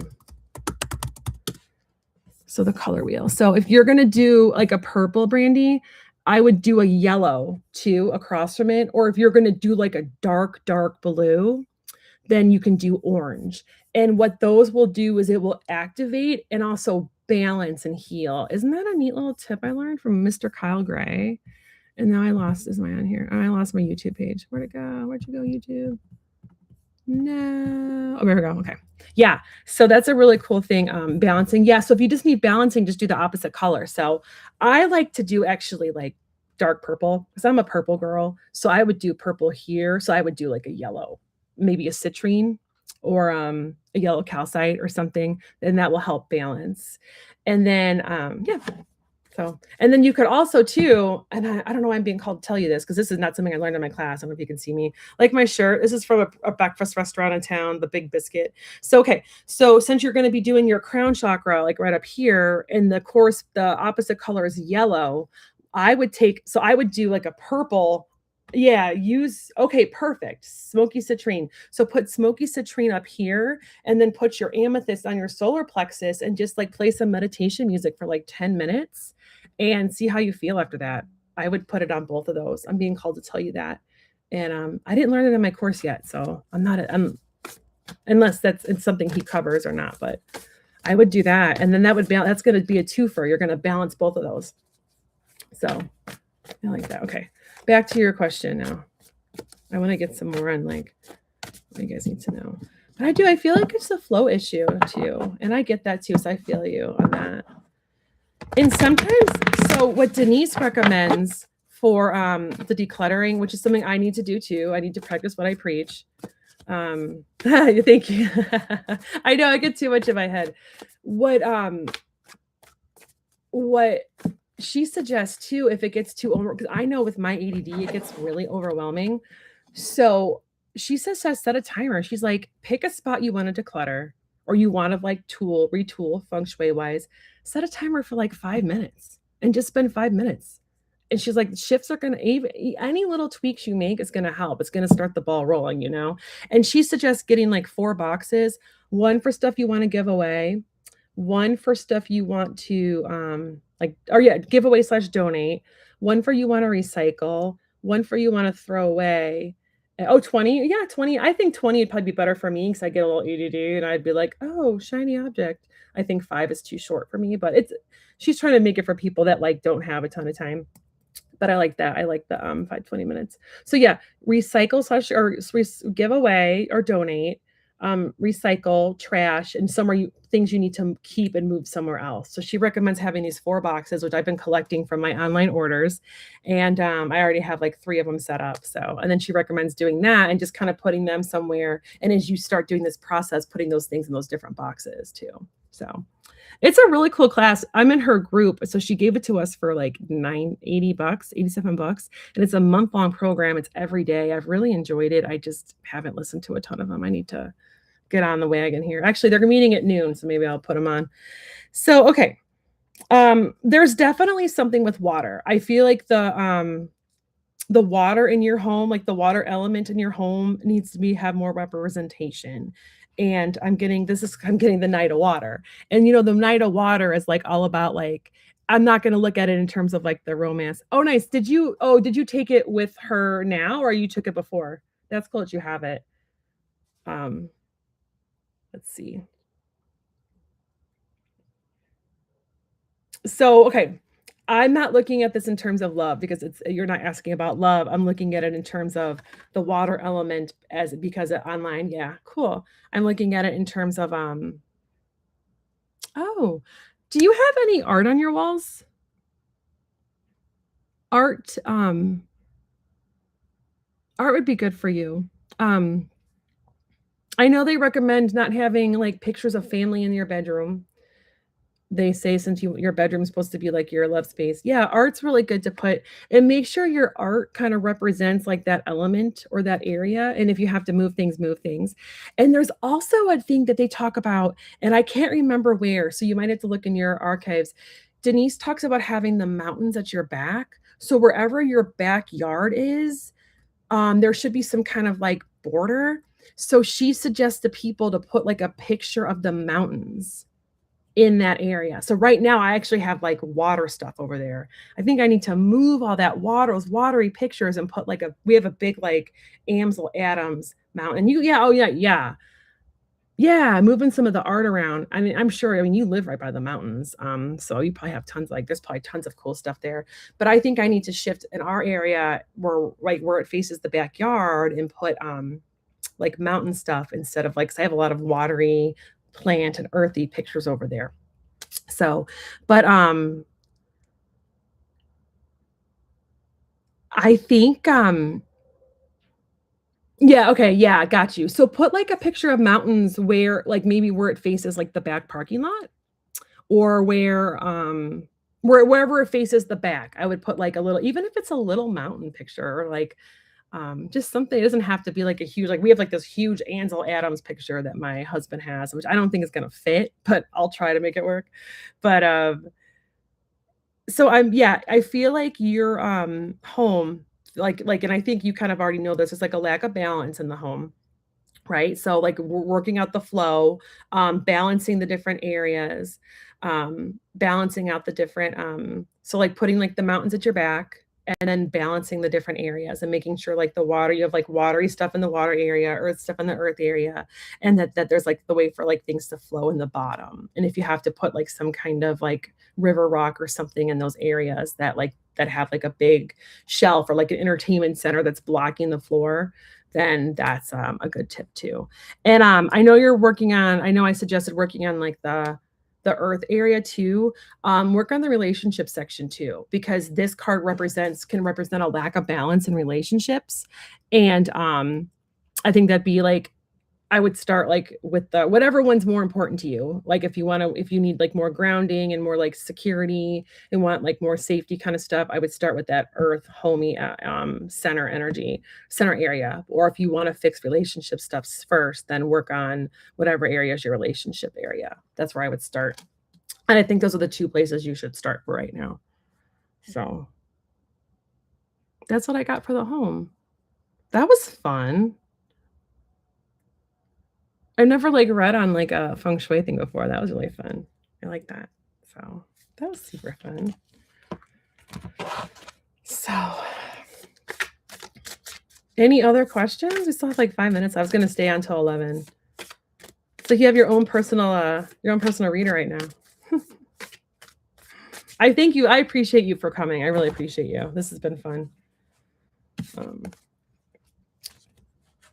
so the color wheel. So if you're gonna do like a purple brandy, I would do a yellow too across from it, or if you're gonna do like a dark, dark blue, then you can do orange. And what those will do is it will activate and also balance and heal. Isn't that a neat little tip I learned from Mr. Kyle Gray? And now I lost is my on here? Oh, I lost my YouTube page. Where'd it go? Where'd you go, YouTube? No. Oh, there we go. Okay. Yeah. So that's a really cool thing. Balancing. Yeah. So if you just need balancing, just do the opposite color. So I like to do actually like dark purple because I'm a purple girl. So I would do purple here. So I would do like a yellow, maybe a citrine or a yellow calcite or something, and that will help balance. And then yeah, so, and then you could also too, and I don't know why I'm being called to tell you this because this is not something I learned in my class. I don't know if you can see me. Like my shirt, this is from a breakfast restaurant in town, the Big Biscuit. So, okay, so since you're going to be doing your crown chakra, like right up here, and the opposite color is yellow, I would do like a purple. Yeah, okay, perfect. Smoky citrine. So put smoky citrine up here and then put your amethyst on your solar plexus and just like play some meditation music for like 10 minutes and see how you feel after that. I would put it on both of those. I'm being called to tell you that. And I didn't learn it in my course yet, so I'm unless it's something he covers or not, but I would do that. And then that's going to be a twofer. You're going to balance both of those. So I like that. Okay. Back to your question now. I want to get some more on like what you guys need to know. But I feel like it's a flow issue too. And I get that too. So I feel you on that. And sometimes, so what Denise recommends for the decluttering, which is something I need to do too. I need to practice what I preach. Thank you. I know I get too much in my head. What she suggests too, if it gets too over, because I know with my ADD, it gets really overwhelming. So she says to set a timer. She's like, pick a spot you want to declutter or you want to like retool feng shui wise. Set a timer for like 5 minutes and just spend 5 minutes. And she's like, shifts are going to, any little tweaks you make is going to help. It's going to start the ball rolling, you know? And she suggests getting like 4 boxes, one for stuff you want to give away, one for stuff you want to giveaway / donate, one for you want to recycle, one for you want to throw away. Oh, 20. Yeah, 20. I think 20 would probably be better for me because I get a little ADD and I'd be like, oh, shiny object. I think 5 is too short for me, but she's trying to make it for people that like don't have a ton of time. But I like that. I like the 5 20 minutes. So yeah, recycle / or give away or donate. recycle, trash, and somewhere you things you need to keep and move somewhere else. So she recommends having these 4 boxes, which I've been collecting from my online orders, and, I already have, like, 3 of them set up, so and then she recommends doing that and just kinda putting them somewhere, and as you start doing this process, putting those things in those different boxes too. So, it's a really cool class. I'm in her group, so she gave it to us for, like, 80 bucks, 87 bucks, and it's a month-long program, it's every day. I've really enjoyed it, I just haven't listened to a ton of them. I need to get on the wagon here. Actually, they're meeting at noon, so maybe I'll put them on. So, okay, there's definitely something with water. I feel like the water in your home, like the water element in your home needs to be have more representation. And I'm getting the Night of Water. And the Night of Water is like all about like I'm not gonna look at it in terms of like the romance. Oh, nice. Did you take it with her now or you took it before? That's cool that you have it. Um, let's see. So, okay, I'm not looking at this in terms of love because it's you're not asking about love. I'm looking at it in terms of the water element as because online, yeah, cool. I'm looking at it in terms of oh, do you have any art on your walls? Art, art would be good for you. Um, I know they recommend not having like pictures of family in your bedroom. They say since your bedroom's supposed to be, like, your love space. Yeah, art's really good to put and make sure your art kinda represents, like, that element or that area, and if you have to move things, move things. And there's also a thing that they talk about, and I can't remember where, so you might have to look in your archives. Denise talks about having the mountains at your back, so wherever your backyard is, there should be some kind of, like, border. So she suggests to people to put, like, a picture of the mountains in that area. So right now, I actually have, like, water stuff over there. I think I need to move all that water those watery pictures and put, like, a we have a big, like, Amsel Adams mountain. You yeah, oh, yeah, yeah. Yeah, moving some of the art around. I mean, I'm sure I mean, you live right by the mountains, so you probably have tons like, there's probably tons of cool stuff there, but I think I need to shift in our area where it faces the backyard and put, like, mountain stuff instead of, like 'cause I have a lot of watery plant and earthy pictures over there. So, but, I think, yeah, okay, yeah, got you. So put, like, a picture of mountains where like, maybe where it faces, like, the back parking lot or wherever it faces the back. I would put, like, a little even if it's a little mountain picture or, like, just something it doesn't have to be, like, a huge like, we have, like, this huge Ansel Adams picture that my husband has, which I don't think is gonna fit, but I'll try to make it work. But, so I'm yeah, I feel like your, home, and I think you kind of already know this, it's like a lack of balance in the home, right? So, like, we're working out the flow, balancing the different areas, balancing out the different, so, like, putting, like, the mountains at your back, and then balancing the different areas and making sure, like, the water you have, like, watery stuff in the water area, earth stuff in the earth area, and that there's, like, the way for, like, things to flow in the bottom. And if you have to put, like, some kind of, like, river rock or something in those areas that have, like, a big shelf or, like, an entertainment center that's blocking the floor, then that's, a good tip too. And, I know I suggested working on, like, the earth area too. Work on the relationship section too, because this card can represent a lack of balance in relationships. And, I think that'd be, like I would start, like, with the whatever one's more important to you. Like, if you need, like, more grounding and more, like, security and want, like, more safety kinda stuff, I would start with that earth, homey, center area. Or if you wanna fix relationship stuff first, then work on whatever area is your relationship area. That's where I would start. And I think those are the 2 places you should start for right now. So, that's what I got for the home. That was fun. I've never, like, read on, like, a feng shui thing before. That was really fun. I like that. So, that was super fun. So, any other questions? We still have, like, 5 minutes. I was gonna stay on till 11. So you have your own personal reader right now. I thank you. I appreciate you for coming. I really appreciate you. This has been fun. Um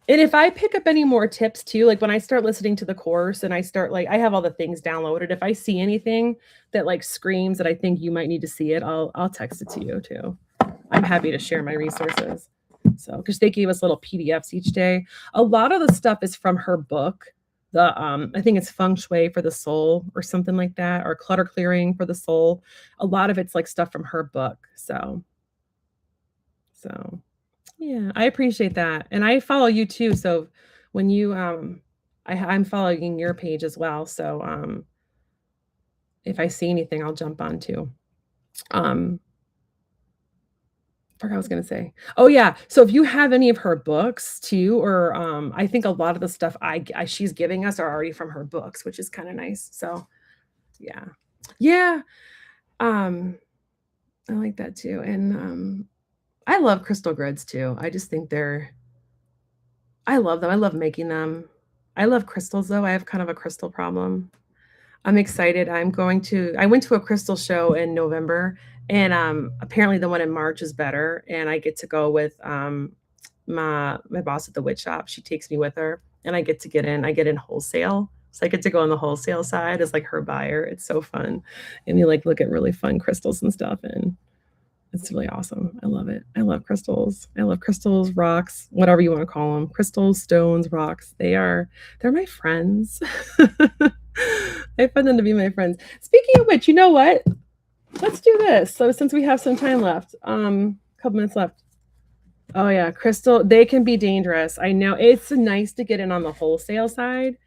And if I pick up any more tips too, like when I start listening to the course and I start like I have all the things downloaded. If I see anything that like screams that I think you might need to see it, I'll text it to you too. I'm happy to share my resources. So, because they gave us little PDFs each day. A lot of the stuff is from her book. I think it's Feng Shui for the Soul or something like that, or Clutter Clearing for the Soul. A lot of it's like stuff from her book. So yeah, I appreciate that, and I follow you too, so when you, I'm following your page as well, so, if I see anything, I'll jump on too. Um, forgot what I was gonna say. Oh, yeah, so if you have any of her books too, or, I think a lot of the stuff she's giving us are already from her books, which is kinda nice, so, yeah. Yeah, um, I like that too, and, I love crystal grids too, I just think I love them, I love making them. I love crystals, though, I have kind of a crystal problem. I'm excited, I went to a crystal show in November, and, apparently the one in March is better, and I get to go with, my boss at the witch shop, she takes me with her, and I get in wholesale, so I get to go on the wholesale side as, like, her buyer, it's so fun, and you, like, look at really fun crystals and stuff, and it's really awesome. I love it. I love crystals. I love crystals, rocks, whatever you wanna call them. Crystals, stones, rocks. They're my friends. I find them to be my friends. Speaking of which, you know what? Let's do this. So since we have some time left, couple minutes left. Oh yeah, crystal, they can be dangerous. I know it's nice to get in on the wholesale side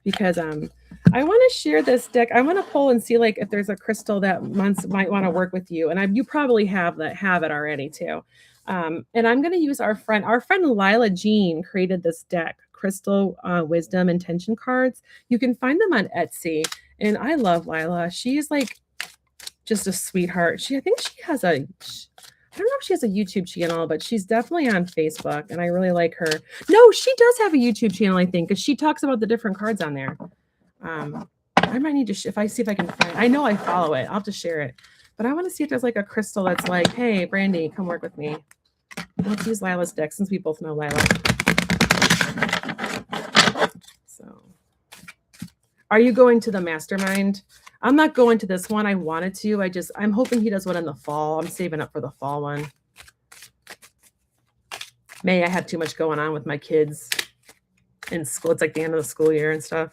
because I want to share this deck. I want to pull and see like if there's a crystal that might want to work with you. And you probably have it already too. And I'm going to use our friend Lila Jean created this deck, Crystal Wisdom Intention cards. You can find them on Etsy. And I love Lila. She's like just a sweetheart. I think she has I don't know if she has a YouTube channel, but she's definitely on Facebook, and I really like her. No, she does have a YouTube channel, I think, because she talks about the different cards on there. I might need to, if I see if I can find, I know I follow it. I'll have to share it. But I want to see if there's like a crystal that's like, hey, Brandy, come work with me. Let's use Lila's deck since we both know Lila. So, are you going to the mastermind? I'm not going to this one. I wanted to. I'm hoping he does one in the fall. I'm saving up for the fall one. May I had too much going on with my kids in school. It's like the end of the school year and stuff.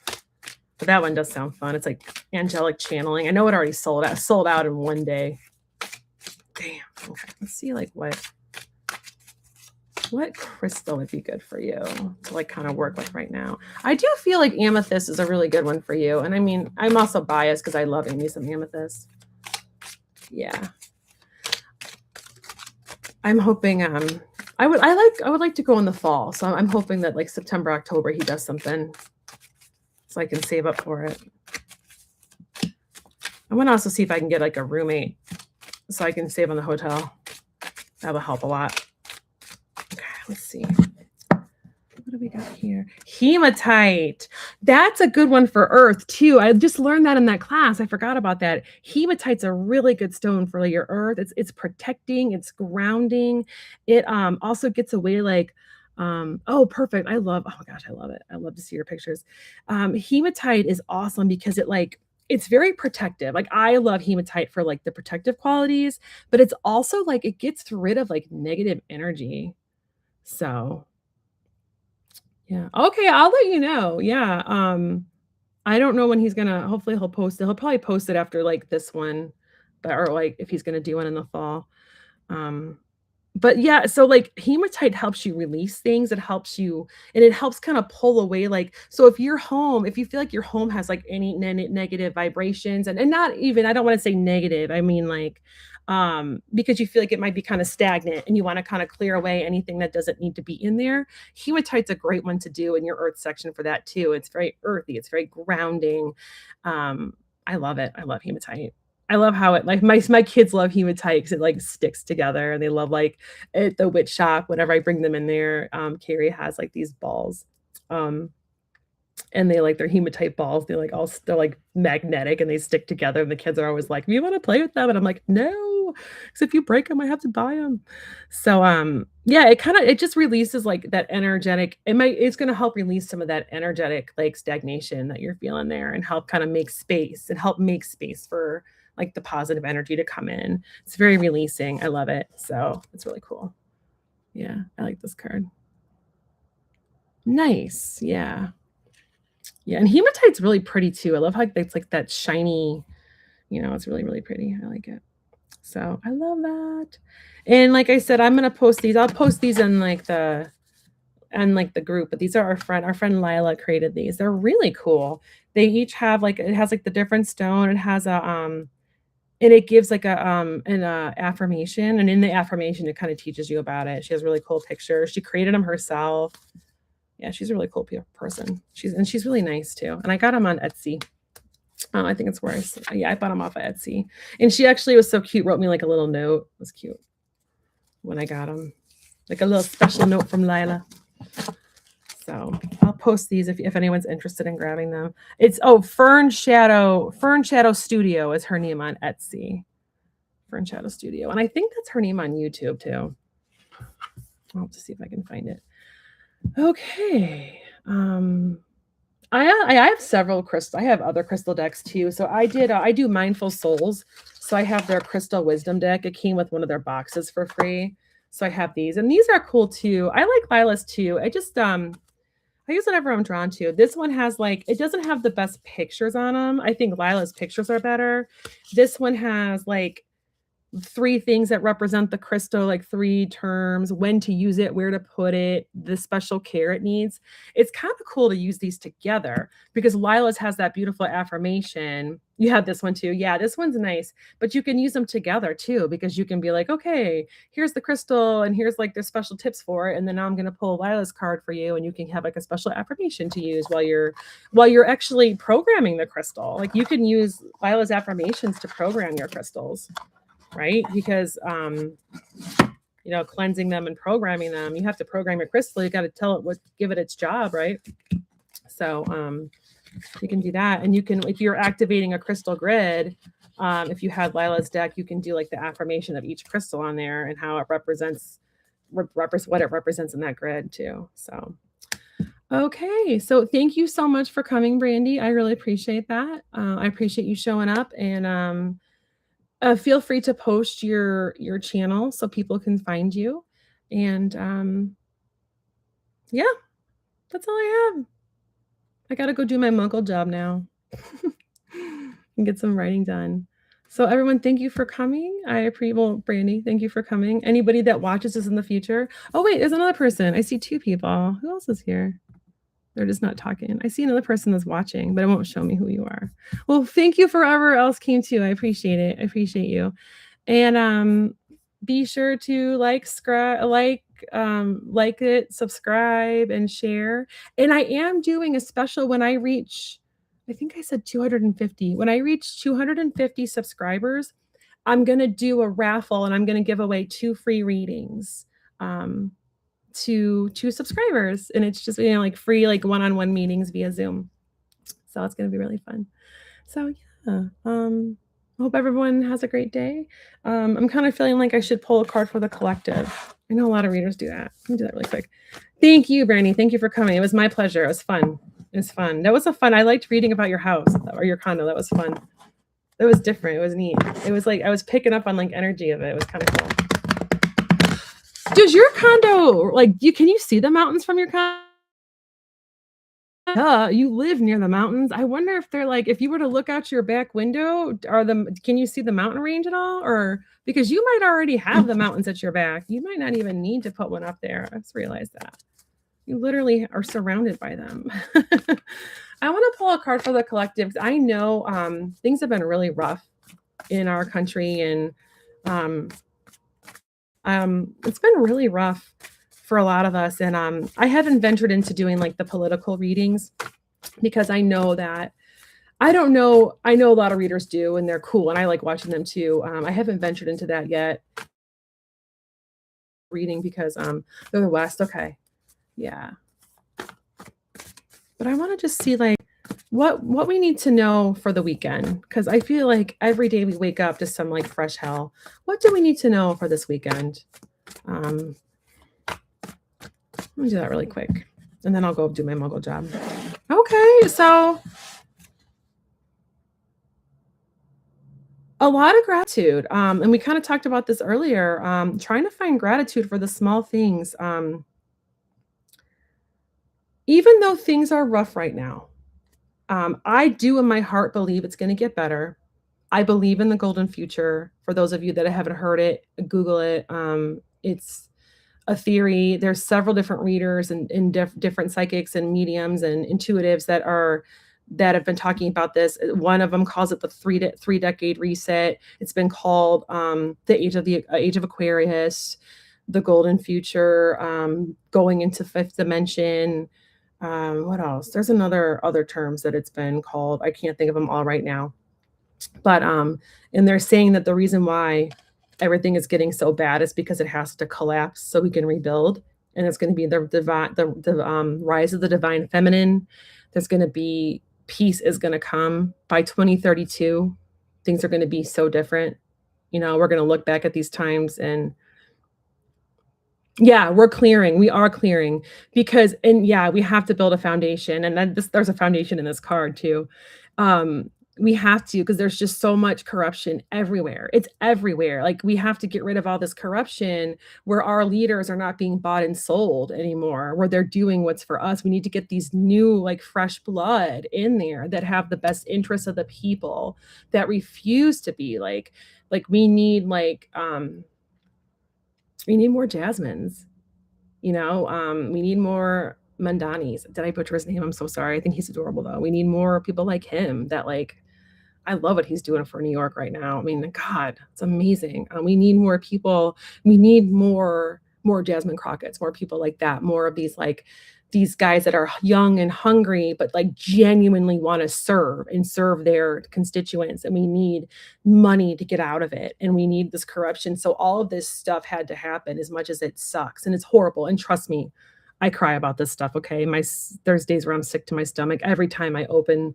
But that one does sound fun. It's like angelic channeling. I know it already sold out in one day. Damn. Okay. Let's see like what crystal would be good for you to like kind of work with right now? I do feel like amethyst is a really good one for you. And I mean, I'm also biased because I love me some amethyst. Yeah. I'm hoping I would like to go in the fall. So I'm hoping that like September, October he does something so I can save up for it. I want to also see if I can get like a roommate so I can save on the hotel. That'll help a lot. Let's see. What do we got here? Hematite. That's a good one for Earth too. I just learned that in that class. I forgot about that. Hematite's a really good stone for your Earth. It's protecting. It's grounding. It also gets away like. Oh, perfect. Oh my gosh, I love it. I love to see your pictures. Hematite is awesome because it's very protective. Like I love hematite for like the protective qualities, but it's also like it gets rid of like negative energy. So, yeah. Okay, I'll let you know. Yeah. I don't know when hopefully he'll post it. He'll probably post it after like this one, or like if he's gonna do one in the fall. Um, but yeah, so like hematite helps you release things. It helps kind of pull away. Like, so if you feel like your home has like any negative vibrations, and not even, I don't want to say negative, I mean like, because you feel like it might be kind of stagnant and you want to kind of clear away anything that doesn't need to be in there. Hematite's a great one to do in your earth section for that too. It's very earthy, it's very grounding. I love it. I love hematite. I love how it like my kids love hematite because it like sticks together and they love like at the witch shop whenever I bring them in there. Carrie has like these balls. Um and they like their hematite balls. They're like magnetic and they stick together. And the kids are always like, "You want to play with them?" And I'm like, "No, because if you break them, I have to buy them." So yeah, it just releases like that energetic. It's going to help release some of that energetic like stagnation that you're feeling there, and help kind of make space and help make space for like the positive energy to come in. It's very releasing. I love it. So it's really cool. Yeah, I like this card. Nice. Yeah. Yeah, and hematite's really pretty too. I love how it's like that shiny, it's really, really pretty. I like it. So I love that. And like I said, I'm gonna post these. I'll post these in like the group, but these are our friend Lila created these. They're really cool. They each have like it has like the different stone. It has a and it gives like an affirmation. And in the affirmation, it kind of teaches you about it. She has really cool pictures. She created them herself. Yeah, she's a really cool person. She's really nice too. And I got them on Etsy. I think it's where I bought them off of Etsy. And she actually was so cute, wrote me like a little note. It was cute when I got them. Like a little special note from Lila. So I'll post these if anyone's interested in grabbing them. It's Fern Shadow Studio is her name on Etsy. Fern Shadow Studio. And I think that's her name on YouTube too. I'll have to see if I can find it. Okay. I have several crystals. I have other crystal decks too. So I do Mindful Souls. So I have their Crystal Wisdom deck. It came with one of their boxes for free. So I have these, and these are cool too. I like Lila's too. I use whatever I'm drawn to. This one has it doesn't have the best pictures on them. I think Lila's pictures are better. This one has like 3 things that represent the crystal, like 3 terms, when to use it, where to put it, the special care it needs. It's kind of cool to use these together because Lila's has that beautiful affirmation. You have this one too. Yeah, this one's nice, but you can use them together too because you can be like, okay, here's the crystal and here's like the special tips for it. And then now I'm going to pull Lila's card for you and you can have like a special affirmation to use while you're actually programming the crystal. Like you can use Lila's affirmations to program your crystals. Right? Because cleansing them and programming them, you have to program your crystal. You got to give it its job, right? So you can do that. And you can, if you're activating a crystal grid, if you had Lila's deck, you can do like the affirmation of each crystal on there and how it represents what it represents in that grid too. So okay, so thank you so much for coming, Brandy. I really appreciate that. I appreciate you showing up, and feel free to post your channel so people can find you. And yeah, that's all I have. I gotta go do my muggle job now and get some writing done. So everyone, thank you for coming. Brandy, thank you for coming. Anybody that watches this in the future. Oh wait, there's another person. I see 2 people. Who else is here? They're just not talking. I see another person that's watching, but it won't show me who you are. Well, thank you for whoever else came too. I appreciate it. I appreciate you. And be sure to like it, subscribe, and share. And I am doing a special when I reach, I think I said 250. When I reach 250 subscribers, I'm going to do a raffle and I'm going to give away 2 free readings. To subscribers, and it's just like free like one-on-one meetings via Zoom. So it's going to be really fun. So yeah, I hope everyone has a great day. I'm kind of feeling like I should pull a card for the collective. I know a lot of readers do that. Let me do that really quick. Thank you, Brandy. Thank you for coming. It was my pleasure. It was fun. That was I liked reading about your house or your condo. That was fun. That was different. It was neat. It was like I was picking up on like energy of it. It was kind of cool. Does your condo can you see the mountains from your condo? You live near the mountains. I wonder if they're if you were to look out your back window, can you see the mountain range at all? Or because you might already have the mountains at your back, you might not even need to put one up there. I just realized that. You literally are surrounded by them. I want to pull a card for the collective. I know things have been really rough in our country, and it's been really rough for a lot of us. And I haven't ventured into doing the political readings because I know that I know a lot of readers do, and they're cool, and I like watching them too. I haven't ventured into that yet. Reading because they're the West. Okay. Yeah. but I wanna just see, like, what we need to know for the weekend, because I feel like every day we wake up to some, like, fresh hell. What do we need to know for this weekend? Um, Let me do that really quick, and then I'll go do my muggle job. Okay, so a lot of gratitude, and we kinda talked about this earlier, trying to find gratitude for the small things, even though things are rough right now, I do in my heart believe it's gonna get better. I believe in the golden future. For those of you that haven't heard it, Google it. It's a theory. There's several different readers and different psychics and mediums and intuitives that have been talking about this. One of them calls it the three decade reset. It's been called the age of Aquarius, the golden future, going into fifth dimension. What else? There's another other terms that it's been called. I can't think of them all right now, but, and they're saying that the reason why everything is getting so bad is because it has to collapse so we can rebuild, and it's gonna be the rise of the divine feminine. There's gonna be peace is gonna come by 2032. Things are gonna be so different. We're gonna look back at these times and yeah, we're clearing. We are clearing because and yeah, we have to build a foundation, and then there's a foundation in this card too. We have to because there's just so much corruption everywhere. It's everywhere. Like we have to get rid of all this corruption where our leaders are not being bought and sold anymore, where they're doing what's for us. We need to get these new, like fresh blood in there that have the best interests of the people that refuse to be like we need more Jasmines, we need more Mandanis. Did I butcher his name? I'm so sorry. I think he's adorable though. We need more people like him that I love what he's doing for New York right now. I mean, God, it's amazing. We need more people. We need more Jasmine Crockett's, more people like that, more of these guys that are young and hungry, but like genuinely want to serve and serve their constituents. And we need money to get out of it. And we need this corruption. So all of this stuff had to happen as much as it sucks. And it's horrible. And trust me, I cry about this stuff. Okay. There's days where I'm sick to my stomach. Every time I open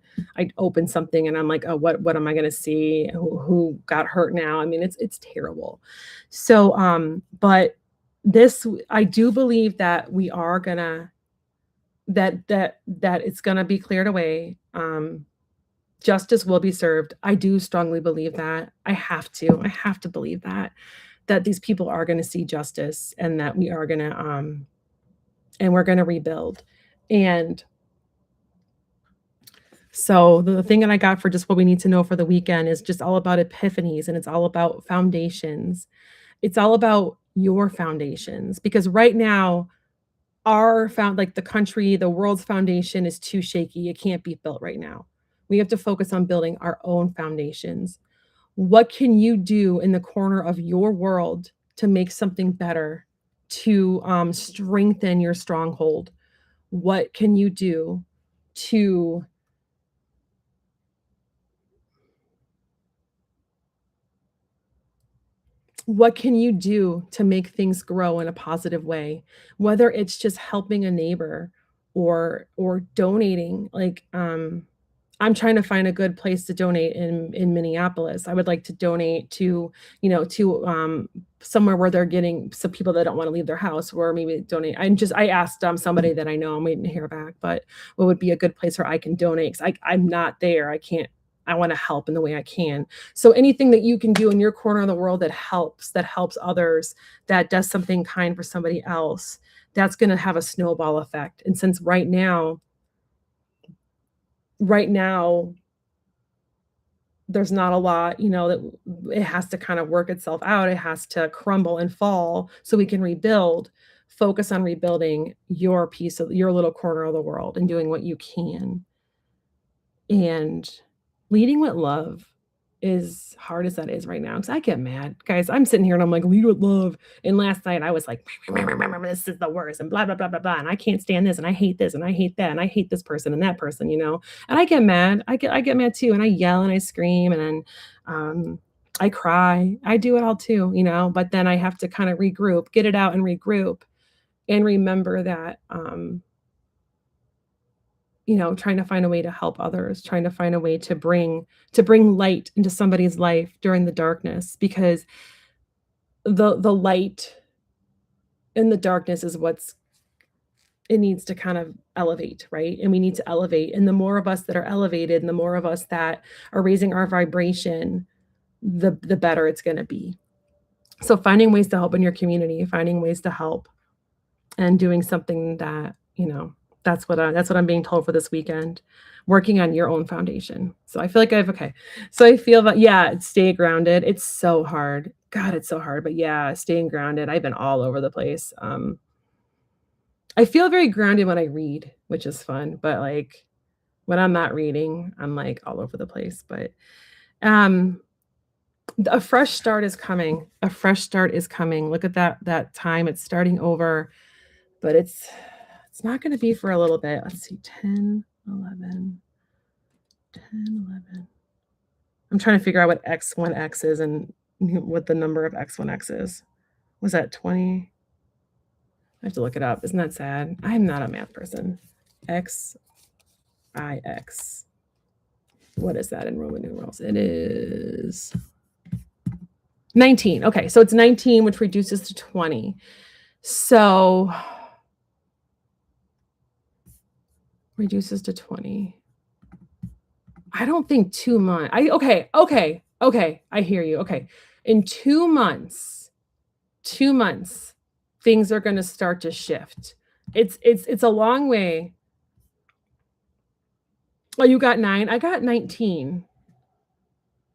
something and I'm like, oh, what am I gonna see? Who got hurt now? I mean, it's terrible. So but this I do believe that we are gonna that it's gonna be cleared away. Justice will be served. I do strongly believe that. I have to believe that these people are gonna see justice and that we are gonna and we're gonna rebuild. And so the thing that I got for just what we need to know for the weekend is just all about epiphanies and it's all about foundations. It's all about your foundations because right now our found like the country, the world's foundation is too shaky. It can't be built right now. We have to focus on building our own foundations. What can you do in the corner of your world to make something better, to strengthen your stronghold? What can you do to what can you do to make things grow in a positive way? Whether it's just helping a neighbor or donating, I'm trying to find a good place to donate in Minneapolis. I would like to donate to somewhere where they're getting some people that don't wanna leave their house or maybe donate. I asked, somebody that I know, I'm waiting to hear back, but what would be a good place where I can donate? 'Cause I'm not there. I wanna help in the way I can. So anything that you can do in your corner of the world that helps others, that does something kind for somebody else, that's gonna have a snowball effect. And since right now, there's not a lot, that it has to kind of work itself out. It has to crumble and fall so we can rebuild. Focus on rebuilding your piece of your little corner of the world and doing what you can. And leading with love, as hard as that is right now, because I get mad. Guys, I'm sitting here and I'm like, "Lead with love," and last night I was like, "This is the worst," and blah, blah, blah, blah, blah, and I can't stand this, and I hate this, and I hate that, and I hate this person and that person, and I get mad. I get mad too, and I yell and I scream, and then, I cry. I do it all too, but then I have to kinda regroup, get it out and regroup, and remember that, trying to find a way to help others, trying to find a way to bring light into somebody's life during the darkness because the light in the darkness is what's it needs to kind of elevate, right? And we need to elevate. And the more of us that are elevated and the more of us that are raising our vibration, the better it's going to be. So finding ways to help in your community, finding ways to help and doing something that, that's what I'm being told for this weekend. Working on your own foundation. So I feel like okay. So I feel that stay grounded. It's so hard. God, it's so hard. But yeah, staying grounded. I've been all over the place. I feel very grounded when I read, which is fun, but, like, when I'm not reading, I'm, like, all over the place, but, um, a fresh start is coming. A fresh start is coming. Look at that time, it's starting over, but it's not gonna be for a little bit. Let's see, 10, 11, 10, 11. I'm trying to figure out what X1X is and what the number of X1X is. Was that 20? I have to look it up. Isn't that sad? I'm not a math person. X IX. What is that in Roman numerals? It is 19. Okay, so it's 19, which reduces to 20. So reduces to 20. I don't think 2 months. Okay. I hear you. Okay. In 2 months, things are going to start to shift. It's a long way. Oh, you got 9? I got 19.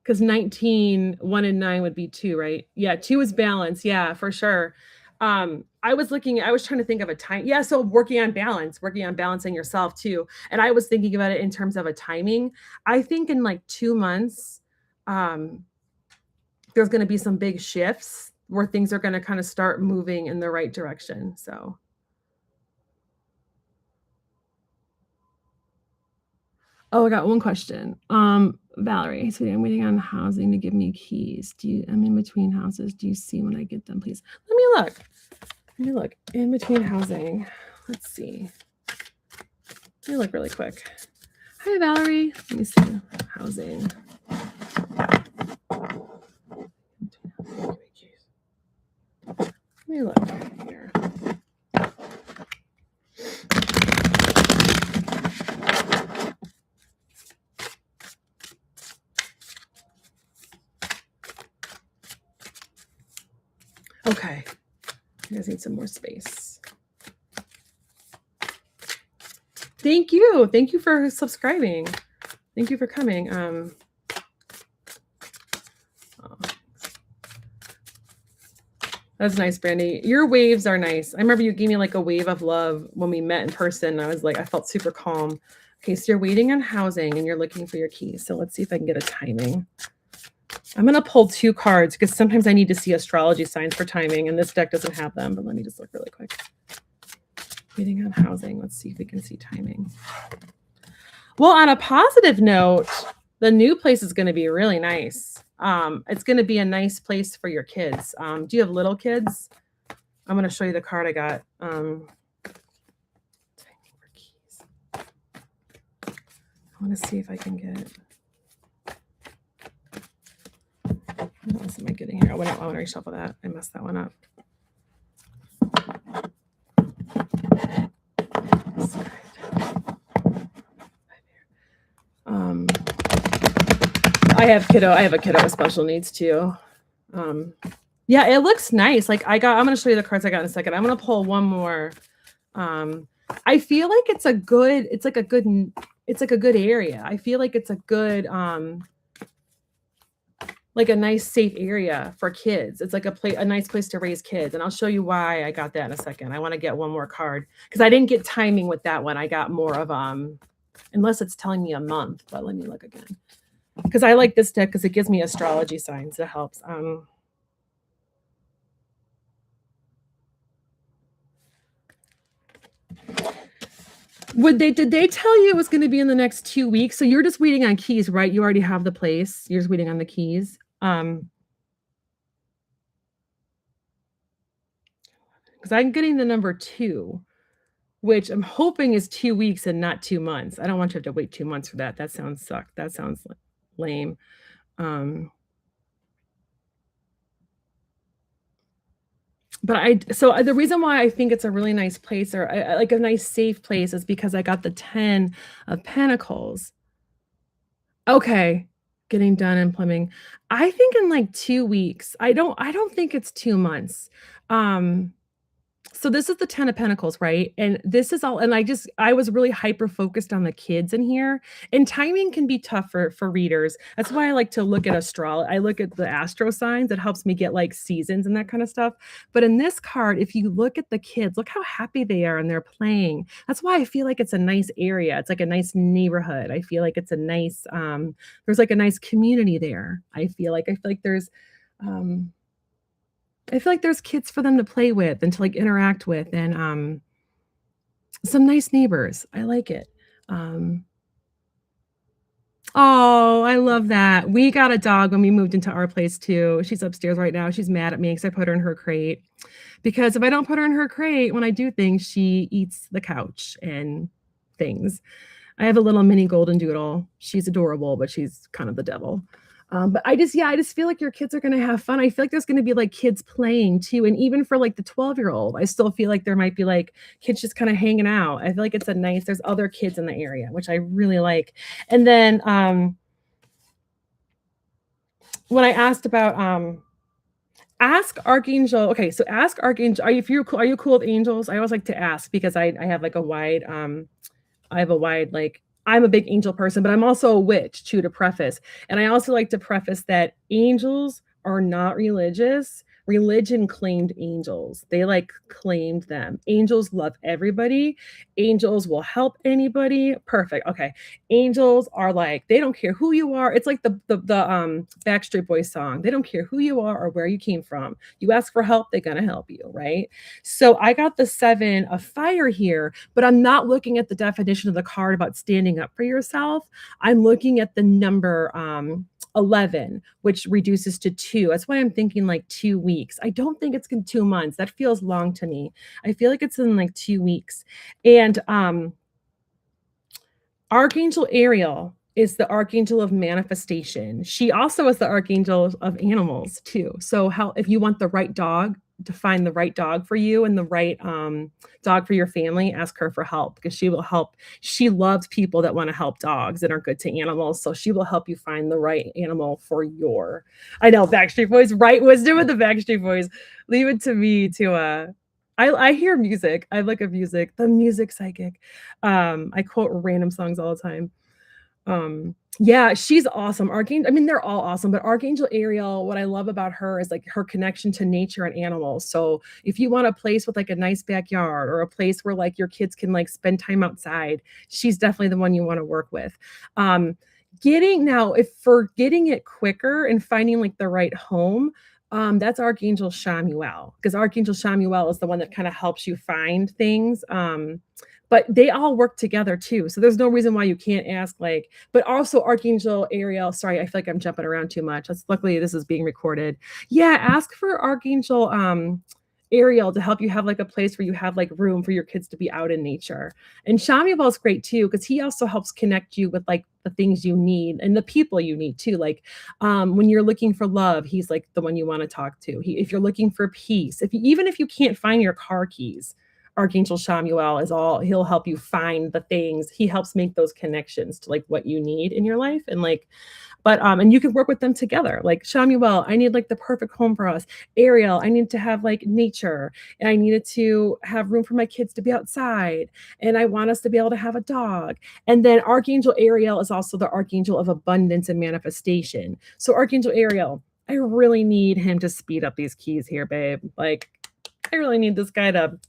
Because 19, 1 and 9 would be 2, right? Yeah, 2 is balance. Yeah, for sure. I was trying to think of a time. Yeah, so working on balancing yourself too. And I was thinking about it in terms of a timing. I think in like 2 months, um, there's going to be some big shifts where things are going to kind of start moving in the right direction. So, oh, I got one question. Valerie, so I'm waiting on housing to give me keys. I'm in between houses. Do you see when I get them, please? Let me look. In between housing. Let's see. Let me look really quick. Hi, Valerie. Let me see. Housing. Let me look here. Okay. You guys need some more space. Thank you. Thank you for subscribing. Thank you for coming. That's nice, Brandy. Your waves are nice. I remember you gave me like a wave of love when we met in person. I felt super calm. Okay, so you're waiting on housing and you're looking for your keys. So let's see if I can get a timing. I'm going to pull 2 cards because sometimes I need to see astrology signs for timing, and this deck doesn't have them, but let me just look really quick. Waiting on housing. Let's see if we can see timing. Well, on a positive note, the new place is going to be really nice. It's going to be a nice place for your kids. Do you have little kids? I'm going to show you the card I got. I want to see if I can get. What else am I getting here? I want to reshuffle that. I messed that one up. I have a kiddo with special needs too. Yeah, it looks nice. I'm going to show you the cards I got in a second. I'm going to pull one more. I feel like it's a good area. I feel like it's a good, like a nice safe area for kids. It's like a nice place to raise kids. And I'll show you why I got that in a second. I want to get one more card because I didn't get timing with that one. I got more of, unless it's telling me a month, but let me look again. Because I like this deck because it gives me astrology signs. That helps. Did they tell you it was going to be in the next 2 weeks? So you're just waiting on keys, right? You already have the place. You're just waiting on the keys. Because I'm getting the number 2. which I'm hoping is 2 weeks and not 2 months. I don't want you to have to wait 2 months for that. That sounds that sounds lame. Um, but the reason why I think it's a really nice place or I like a nice safe place is because I got the 10 of Pentacles. Okay, getting done in plumbing. I think in, like, 2 weeks. I don't think it's 2 months. Um So this is the 10 of Pentacles, right? And this is all and I was really hyper focused on the kids in here, and timing can be tough for readers. That's why I like to look at I look at the astro signs. It helps me get, like, seasons and that kinda stuff. But in this card, if you look at the kids, look how happy they are and they're playing. That's why I feel like it's a nice area. It's like a nice neighborhood. I feel like it's a nice, there's, like, a nice community there. Um I feel like there's kids for them to play with and to, like, interact with and, some nice neighbors. I like it. Um Oh, I love that. We got a dog when we moved into our place too. She's upstairs right now. She's mad at me because I put her in her crate. Because if I don't put her in her crate, when I do things, she eats the couch and things. I have a little mini golden doodle. She's adorable, but she's kind of the devil. But I just feel like your kids are gonna have fun. I feel like there's gonna be like kids playing too. And even for like the 12-year-old, I still feel like there might be like kids just kind of hanging out. I feel like there's other kids in the area, which I really like. And then when I asked about ask Archangel. Okay, so ask Archangel, are you cool with angels? I always like to ask because I have like a wide I have a wide, like, I'm a big angel person, but I'm also a witch too, to preface. And I also like to preface that angels are not religious. Religion claimed angels. They like claimed them. Angels love everybody. Angels will help anybody. Perfect. Okay. Angels are like, they don't care who you are. It's like the Backstreet Boys song. They don't care who you are or where you came from. You ask for help, they're gonna help you, right? So I got the 7 of fire here, but I'm not looking at the definition of the card about standing up for yourself. I'm looking at the number 11, which reduces to 2. That's why I'm thinking like 2 weeks. I don't think it's in 2 months. That feels long to me. I feel like it's in like 2 weeks. And Archangel Ariel is the archangel of manifestation. She also is the archangel of animals too. So how if you want the right dog, to find the right dog for you and the right dog for your family, ask her for help because she will help. She loves people that want to help dogs and are good to animals. So she will help you find the right animal for your. I know Backstreet Boys, right wisdom with the Backstreet Boys. Leave it to me to I hear music. I look at music, the music psychic. I quote random songs all the time. Yeah, she's awesome. I mean, they're all awesome, but Archangel Ariel, what I love about her is like her connection to nature and animals. So if you want a place with like a nice backyard or a place where like your kids can like spend time outside, she's definitely the one you want to work with. Um, getting now, if for getting it quicker and finding like the right home, that's Archangel Shamuel, because Archangel Shamuel is the one that kind of helps you find things. But they all work together too. So there's no reason why you can't ask like, but also Archangel Ariel. Sorry, I feel like I'm jumping around too much. Luckily this is being recorded. Yeah, ask for Archangel Ariel to help you have like a place where you have like room for your kids to be out in nature. And Shamuel's great too, because he also helps connect you with like the things you need and the people you need too. Like when you're looking for love, he's like the one you want to talk to. If you're looking for peace, even if you can't find your car keys, Archangel Shamuel is all he'll help you find the things. He helps make those connections to like what you need in your life. And like, but and you can work with them together. Like Shamuel, I need like the perfect home for us. Ariel, I need to have like nature and I needed to have room for my kids to be outside. And I want us to be able to have a dog. And then Archangel Ariel is also the archangel of abundance and manifestation. So Archangel Ariel, I really need him to speed up these keys here, babe. Like, I really need this guy to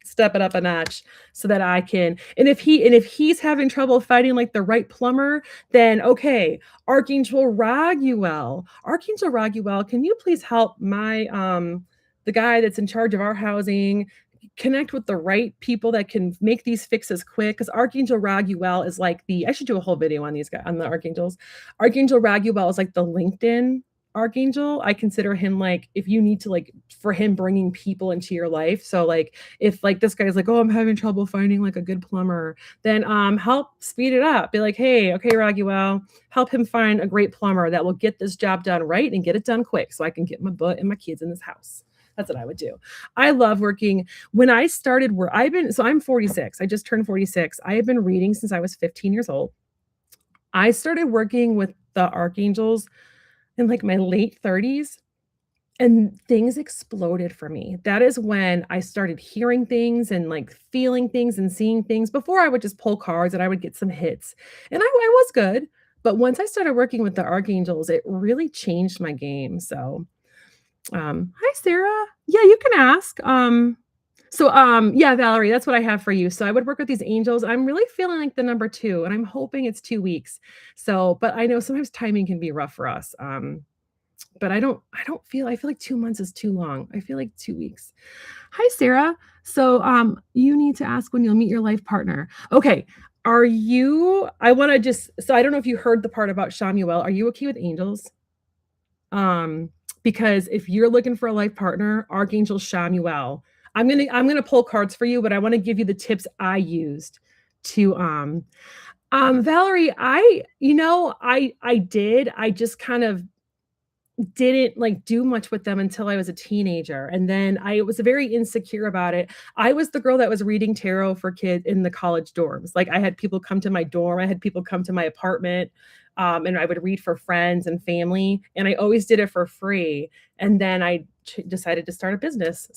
step it up a notch so that I can and if he's having trouble finding like the right plumber, then okay, Archangel Raguel, can you please help my the guy that's in charge of our housing connect with the right people that can make these fixes quick? Because Archangel Raguel is like I should do a whole video on these guys on the archangels. Archangel Raguel is like the LinkedIn archangel. I consider him like if you need to like for him bringing people into your life. So like if like this guy's like, "Oh, I'm having trouble finding like a good plumber," then help speed it up. Be like, "Hey, okay, Raguel, help him find a great plumber that will get this job done right and get it done quick so I can get my butt and my kids in this house." That's what I would do. I love working. When I started work, I'm 46. I just turned 46. I have been reading since I was 15 years old. I started working with the archangels in like my late 30s and things exploded for me. That is when I started hearing things and like feeling things and seeing things. Before I would just pull cards and I would get some hits. And I was good. But once I started working with the archangels, it really changed my game. So hi Sarah. Yeah, you can ask. Yeah, Valerie, that's what I have for you. So I would work with these angels. I'm really feeling like the number 2, and I'm hoping it's 2 weeks. So, but I know sometimes timing can be rough for us. But I feel like 2 months is too long. I feel like 2 weeks. Hi, Sarah. So, you need to ask when you'll meet your life partner. Okay. I want to just, so I don't know if you heard the part about Shamuel. Are you okay with angels? Um, because if you're looking for a life partner, Archangel Shamuel. I'm gonna pull cards for you, but I want to give you the tips I used to Valerie, I just kind of didn't like do much with them until I was a teenager. And then I was very insecure about it. I was the girl that was reading tarot for kids in the college dorms. Like I had people come to my dorm, I had people come to my apartment, and I would read for friends and family. And I always did it for free. And then I decided to start a business.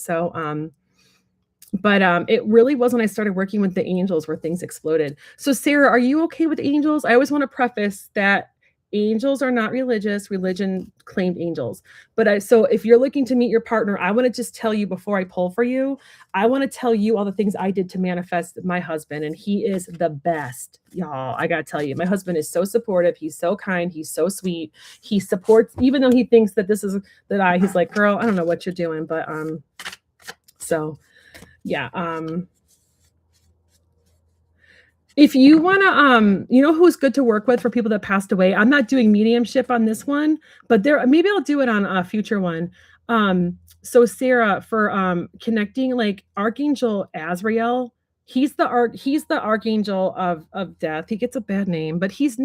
But it really was when I started working with the angels where things exploded. So, Sarah, are you okay with angels? I always want to preface that angels are not religious. Religion claimed angels. So if you're looking to meet your partner, I want to just tell you before I pull for you, I want to tell you all the things I did to manifest my husband, and he is the best, y'all. I got to tell you, my husband is so supportive. He's so kind. He's so sweet. He supports, even though he thinks that he's like, girl, I don't know what you're doing, but, so yeah. If you want to, who's good to work with for people that passed away? I'm not doing mediumship on this one, but maybe I'll do it on a future one. So Sarah, for connecting like Archangel Azrael, he's the archangel of death. He gets a bad name, but he's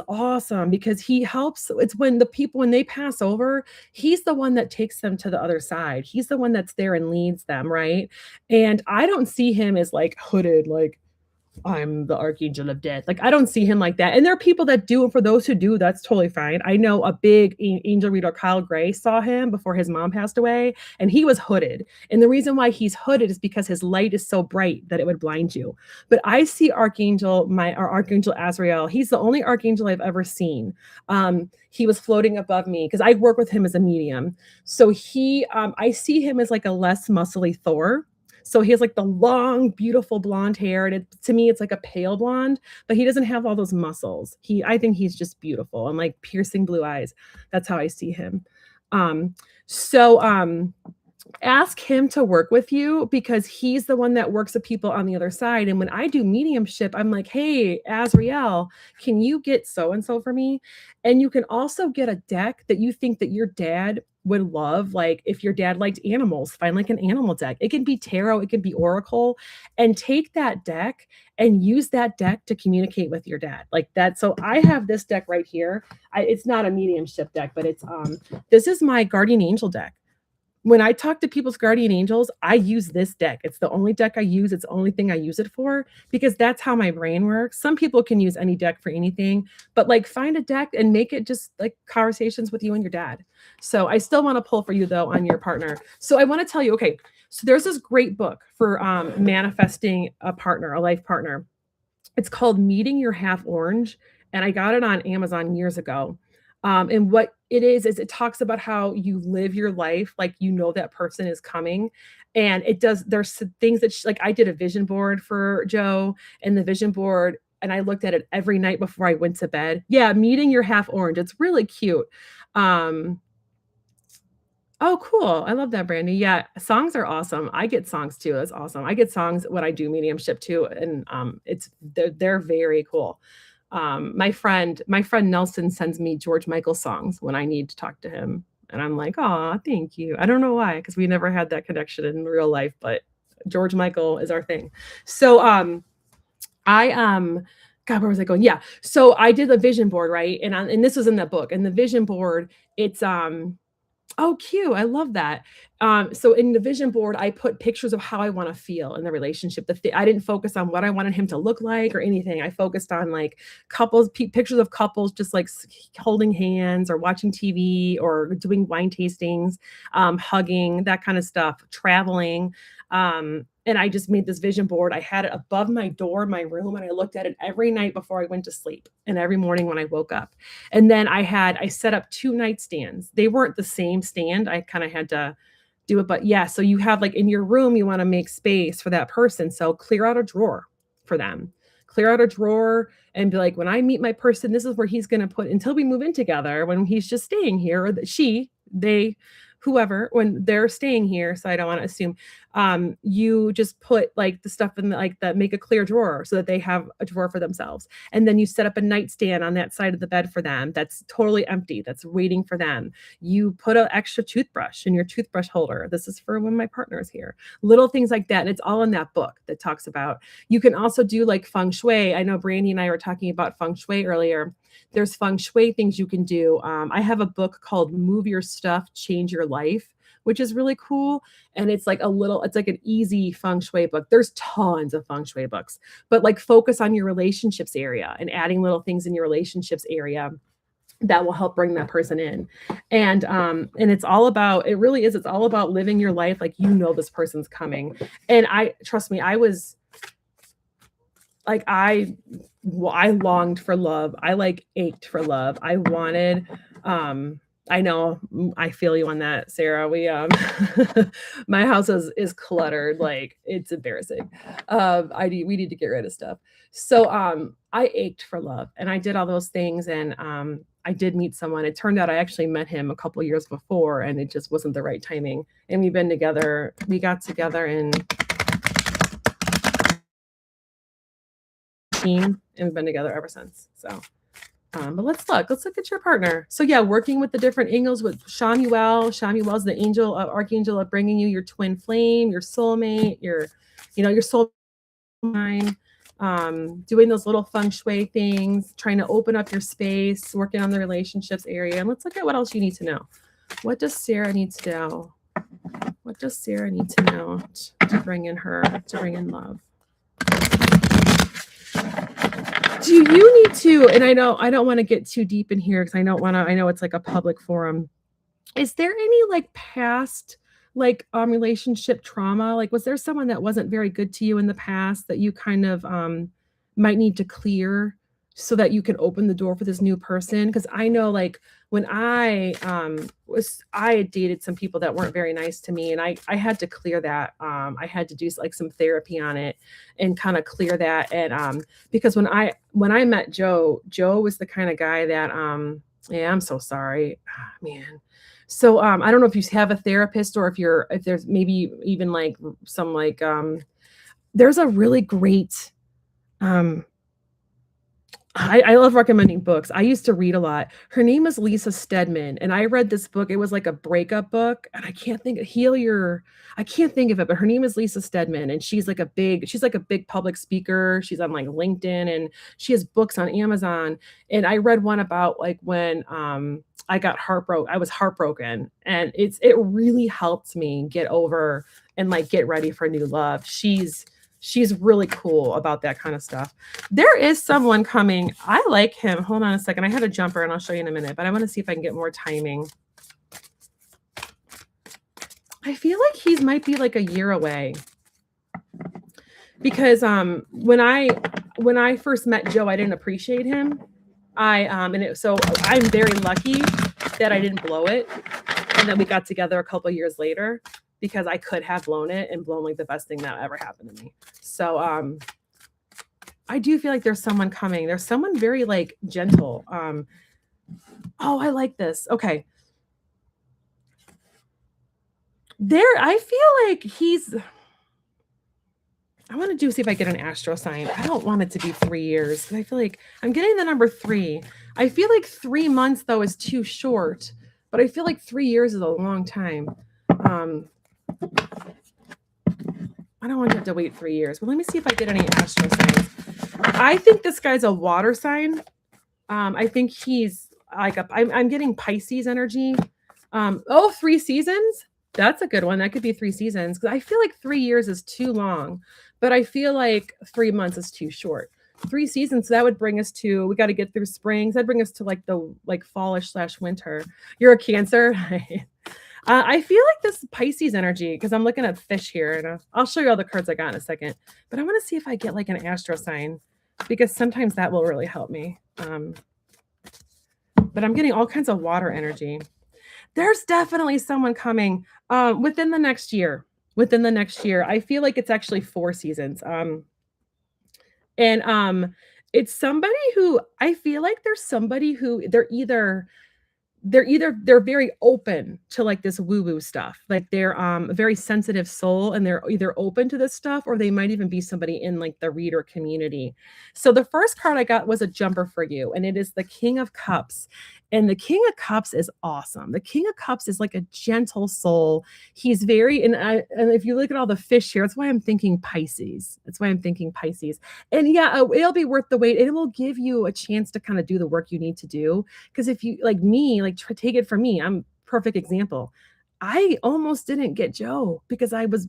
awesome because he helps. It's when when they pass over, he's the one that takes them to the other side. He's the one that's there and leads them, right? And I don't see him as like hooded, like I'm the archangel of death. Like I don't see him like that. And there are people that do, and for those who do, that's totally fine. I know a big angel reader, Kyle Gray, saw him before his mom passed away, and he was hooded. And the reason why he's hooded is because his light is so bright that it would blind you. But I see our Archangel Azrael. He's the only archangel I've ever seen. He was floating above me because I work with him as a medium. So I see him as like a less muscly Thor. So he has like the long, beautiful blonde hair. And to me, it's like a pale blonde, but he doesn't have all those muscles. I think he's just beautiful and like piercing blue eyes. That's how I see him. So ask him to work with you because he's the one that works with people on the other side. And when I do mediumship, I'm like, hey, Azrael, can you get so-and-so for me? And you can also get a deck that you think that your dad would love. Like if your dad liked animals, find like an animal deck. It can be tarot, it can be oracle, and take that deck and use that deck to communicate with your dad like that. So I have this deck right here. It's not a mediumship deck, but this is my guardian angel deck. When I talk to people's guardian angels, I use this deck. It's the only deck I use. It's the only thing I use it for because that's how my brain works. Some people can use any deck for anything, but like find a deck and make it just like conversations with you and your dad. So I still want to pull for you though on your partner. So I want to tell you, okay, so there's this great book for manifesting a partner, a life partner. It's called Meeting Your Half Orange. And I got it on Amazon years ago. And what it is it talks about how you live your life like you know that person is coming. And there's things that like I did a vision board for Joe, and the vision board, and I looked at it every night before I went to bed. Yeah, Meeting Your Half Orange. It's really cute. Oh, cool. I love that, Brandy. Yeah, songs are awesome. I get songs too. That's awesome. I get songs when I do mediumship too. And they're very cool. My friend Nelson sends me George Michael songs when I need to talk to him, and I'm like, "Aw, thank you." I don't know why, because we never had that connection in real life, but George Michael is our thing. So, I God, where was I going? Yeah. So I did the vision board, right? And this was in the book. And the vision board, it's oh, cute. I love that. So in the vision board, I put pictures of how I want to feel in the relationship. I didn't focus on what I wanted him to look like or anything. I focused on like pictures of couples just like holding hands or watching TV or doing wine tastings, hugging, that kind of stuff, traveling. And I just made this vision board. I had it above my door in my room, and I looked at it every night before I went to sleep and every morning when I woke up. And then I set up 2 nightstands. They weren't the same stand. I kinda had to do it, but yeah, so you have, like, in your room, you wanna make space for that person, so clear out a drawer for them. Clear out a drawer and be like, "When I meet my person, this is where he's gonna put until we move in together, when he's just staying here," or they, whoever, when they're staying here, so I don't wanna assume, you just put, like, the stuff in the like, that make a clear drawer so that they have a drawer for themselves. And then you set up a nightstand on that side of the bed for them that's totally empty, that's waiting for them. You put an extra toothbrush in your toothbrush holder. This is for when my partner is here. Little things like that, and it's all in that book that talks about. You can also do like feng shui. I know Brandy and I were talking about feng shui earlier. There's feng shui things you can do. I have a book called Move Your Stuff, Change Your Life, which is really cool. And it's like an easy feng shui book. There's tons of feng shui books, but like focus on your relationships area and adding little things in your relationships area that will help bring that person in. And it's all about, it really is, it's all about living your life like you know this person's coming. And I trust me, I was like I longed for love. I like ached for love. I wanted I know, I feel you on that, Sarah. My house is cluttered, like, it's embarrassing. We need to get rid of stuff. So, I ached for love, and I did all those things, and, I did meet someone. It turned out I actually met him a couple years before, and it just wasn't the right timing, and we got together in and we've been together ever since, so but let's look at your partner. So yeah, working with the different angels with Shamuel. Shamuel's the angel, archangel of bringing you your twin flame, your soulmate, your soul line. Doing those little feng shui things, trying to open up your space, working on the relationships area. And let's look at what else you need to know. What does Sarah need to know? What does Sarah need to know to bring in love? Do you need to, and I know I don't want to get too deep in here because I know it's like a public forum. Is there any like past like relationship trauma? Like was there someone that wasn't very good to you in the past that you kind of might need to clear so that you can open the door for this new person? Because I know like when I had dated some people that weren't very nice to me, and I had to clear that. I had to do like some therapy on it and kind of clear that. And because when I met Joe was the kind of guy that yeah, I'm so sorry. Ah, man. So I don't know if you have a therapist or if there's maybe even like some like there's a really great um I love recommending books. I used to read a lot. Her name is Lisa Stedman, and I read this book. It was like a breakup book, and I can't think of it, but her name is Lisa Stedman, and she's like a big public speaker. She's on like LinkedIn, and she has books on Amazon. And I read one about like when I was heartbroken, and it really helped me get over and like get ready for new love. She's really cool about that kind of stuff. There is someone coming. I like him. Hold on a second. I had a jumper and I'll show you in a minute, but I want to see if I can get more timing. I feel like he might be like a year away. Because when I first met Joe, I didn't appreciate him. So I'm very lucky that I didn't blow it and that we got together a couple years later, because I could have blown it and blown like the best thing that ever happened to me. So I do feel like there's someone coming. There's someone very like gentle. Oh, I like this. Okay. I feel like I want to do see if I get an astro sign. I don't want it to be 3 years because I feel like I'm getting the number three. I feel like 3 months though is too short, but I feel like 3 years is a long time. Um, I don't want to have to wait 3 years, but let me see if I get any astro signs. I think this guy's a water sign. I think he's like I'm getting Pisces energy. 3 seasons. That's a good one. That could be 3 seasons because I feel like 3 years is too long, but I feel like 3 months is too short. 3 seasons. So that would bring us to. We got to get through spring. So that'd bring us to like the fallish / winter. You're a Cancer. I feel like this Pisces energy because I'm looking at fish here, and I'll show you all the cards I got in a second. But I want to see if I get like an astro sign because sometimes that will really help me. But I'm getting all kinds of water energy. There's definitely someone coming within the next year. Within the next year, I feel like it's actually 4 seasons. And it's somebody who I feel like there's somebody who they're very open to like this woo-woo stuff. Like they're a very sensitive soul and they're either open to this stuff or they might even be somebody in like the reader community. So the first card I got was a jumper for you, and it is the King of Cups. And the King of Cups is awesome. The King of Cups is like a gentle soul. He's very and if you look at all the fish here, that's why I'm thinking Pisces. That's why I'm thinking Pisces. And yeah, it'll be worth the wait. It will give you a chance to kind of do the work you need to do. Because if you like me, like take it from me, I'm perfect example. I almost didn't get Joe because I was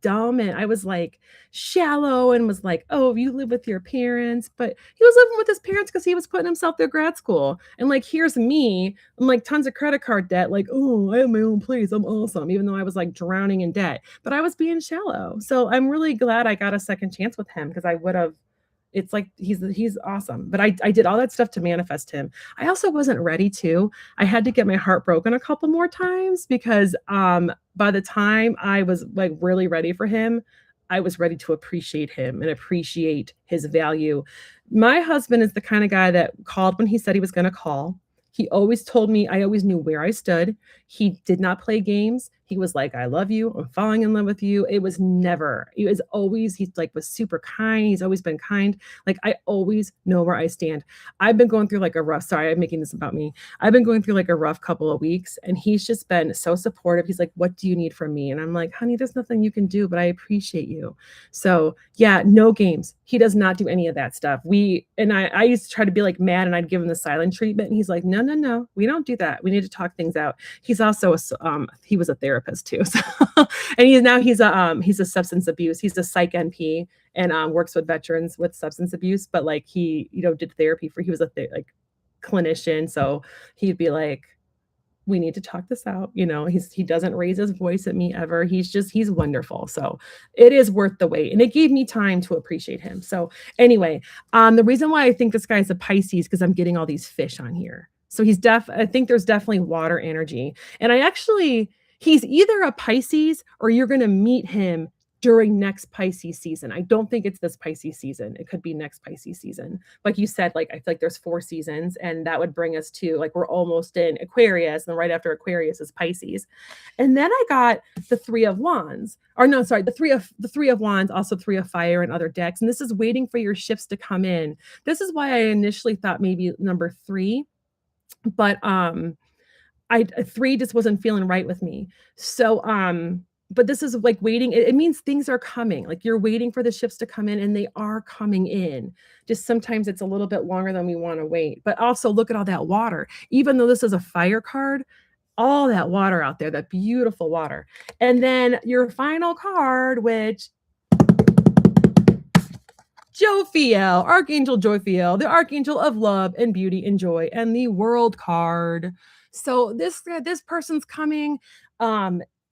dumb and I was like shallow and was like, oh, you live with your parents. But he was living with his parents because he was putting himself through grad school. And like, here's me, I'm like tons of credit card debt, like, oh, I have my own place, I'm awesome, even though I was like drowning in debt. But I was being shallow. So I'm really glad I got a second chance with him because I would have. It's like he's awesome. But I did all that stuff to manifest him. I also wasn't ready to. I had to get my heart broken a couple more times because by the time I was like really ready for him, I was ready to appreciate him and appreciate his value. My husband is the kind of guy that called when he said he was going to call. He always told me, I always knew where I stood. He did not play games. He was like, I love you. I'm falling in love with you. It was never, it was always, he's like, was super kind. He's always been kind. Like, I always know where I stand. I've been going through like a rough, sorry, I'm making this about me. I've been going through like a rough couple of weeks and he's just been so supportive. He's like, what do you need from me? And I'm like, honey, there's nothing you can do, but I appreciate you. So yeah, no games. He does not do any of that stuff. I used to try to be like mad and I'd give him the silent treatment. And he's like, no, we don't do that. We need to talk things out. He's also he was a therapist too. So, and he's a substance abuse. He's a psych NP and works with veterans with substance abuse. But like he, did therapy he was a clinician. So he'd be like, we need to talk this out. He doesn't raise his voice at me ever. He's wonderful. So it is worth the wait. And it gave me time to appreciate him. So anyway, the reason why I think this guy's a Pisces, because I'm getting all these fish on here. So I think there's definitely water energy. And he's either a Pisces or you're going to meet him during next Pisces season. I don't think it's this Pisces season. It could be next Pisces season. Like you said, like I feel like there's 4 seasons and that would bring us to like we're almost in Aquarius and right after Aquarius is Pisces. And then I got the 3 of Wands. Or no, sorry, the three of Wands, also 3 of Fire and other decks. And this is waiting for your shifts to come in. This is why I initially thought maybe number 3, but 3 just wasn't feeling right with me. So but this is like waiting. It means things are coming. Like you're waiting for the ships to come in and they are coming in. Just sometimes it's a little bit longer than we want to wait. But also look at all that water. Even though this is a fire card, all that water out there, that beautiful water. And then your final card, which Jophiel, Archangel Jophiel, the Archangel of Love and Beauty and Joy, and the World card. So this person's coming.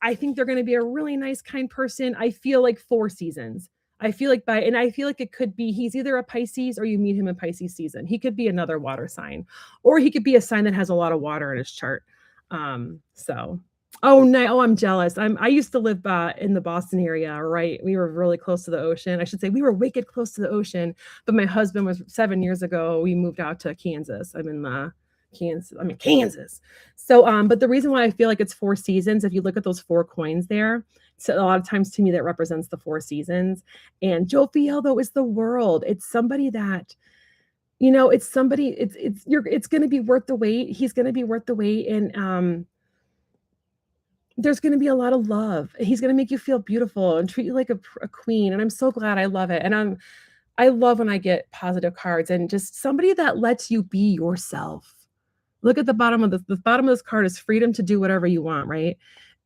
I think they're going to be a really nice, kind person. I feel like 4 seasons. I feel like it could be he's either a Pisces or you meet him in Pisces season. He could be another water sign, or he could be a sign that has a lot of water in his chart. I'm jealous. I used to live in the Boston area, right? We were really close to the ocean. I should say we were wicked close to the ocean, but my husband was 7 years ago. We moved out to Kansas. I'm in Kansas. So, but the reason why I feel like it's 4 seasons, if you look at those 4 coins there, So a lot of times to me that represents the 4 seasons, and Joe Fiel, though, is the world. It's somebody that, it's somebody it's gonna be worth the wait. He's gonna be worth the wait, and, there's gonna be a lot of love. He's gonna make you feel beautiful and treat you like a queen, and I'm so glad. I love it, and I love when I get positive cards and just somebody that lets you be yourself. Look at the bottom of this card is freedom to do whatever you want, right?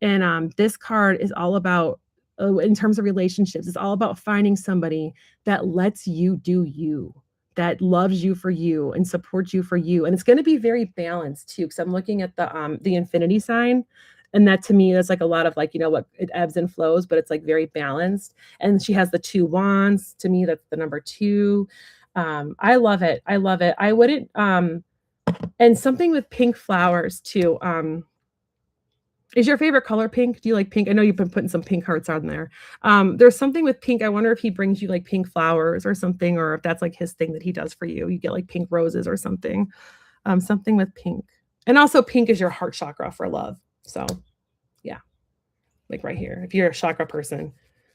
And, this card is all about, in terms of relationships, it's all about finding somebody that lets you do you, that loves you for you and supports you for you, and it's gonna be very balanced too. Because 'cause I'm looking at the infinity sign, and that to me is like a lot of like, what, it ebbs and flows, but it's like very balanced, and she has the 2 wands. To me, that's the number 2. I love it, I love it. I wouldn't, and something with pink flowers too. Is your favorite color pink? Do you like pink? I know you've been putting some pink hearts on there. There's something with pink. I wonder if he brings you like pink flowers or something, or if that's like his thing that he does for you. You get like pink roses or something. Something with pink. And also pink is your heart chakra for love. So yeah, like right here. If you're a chakra person,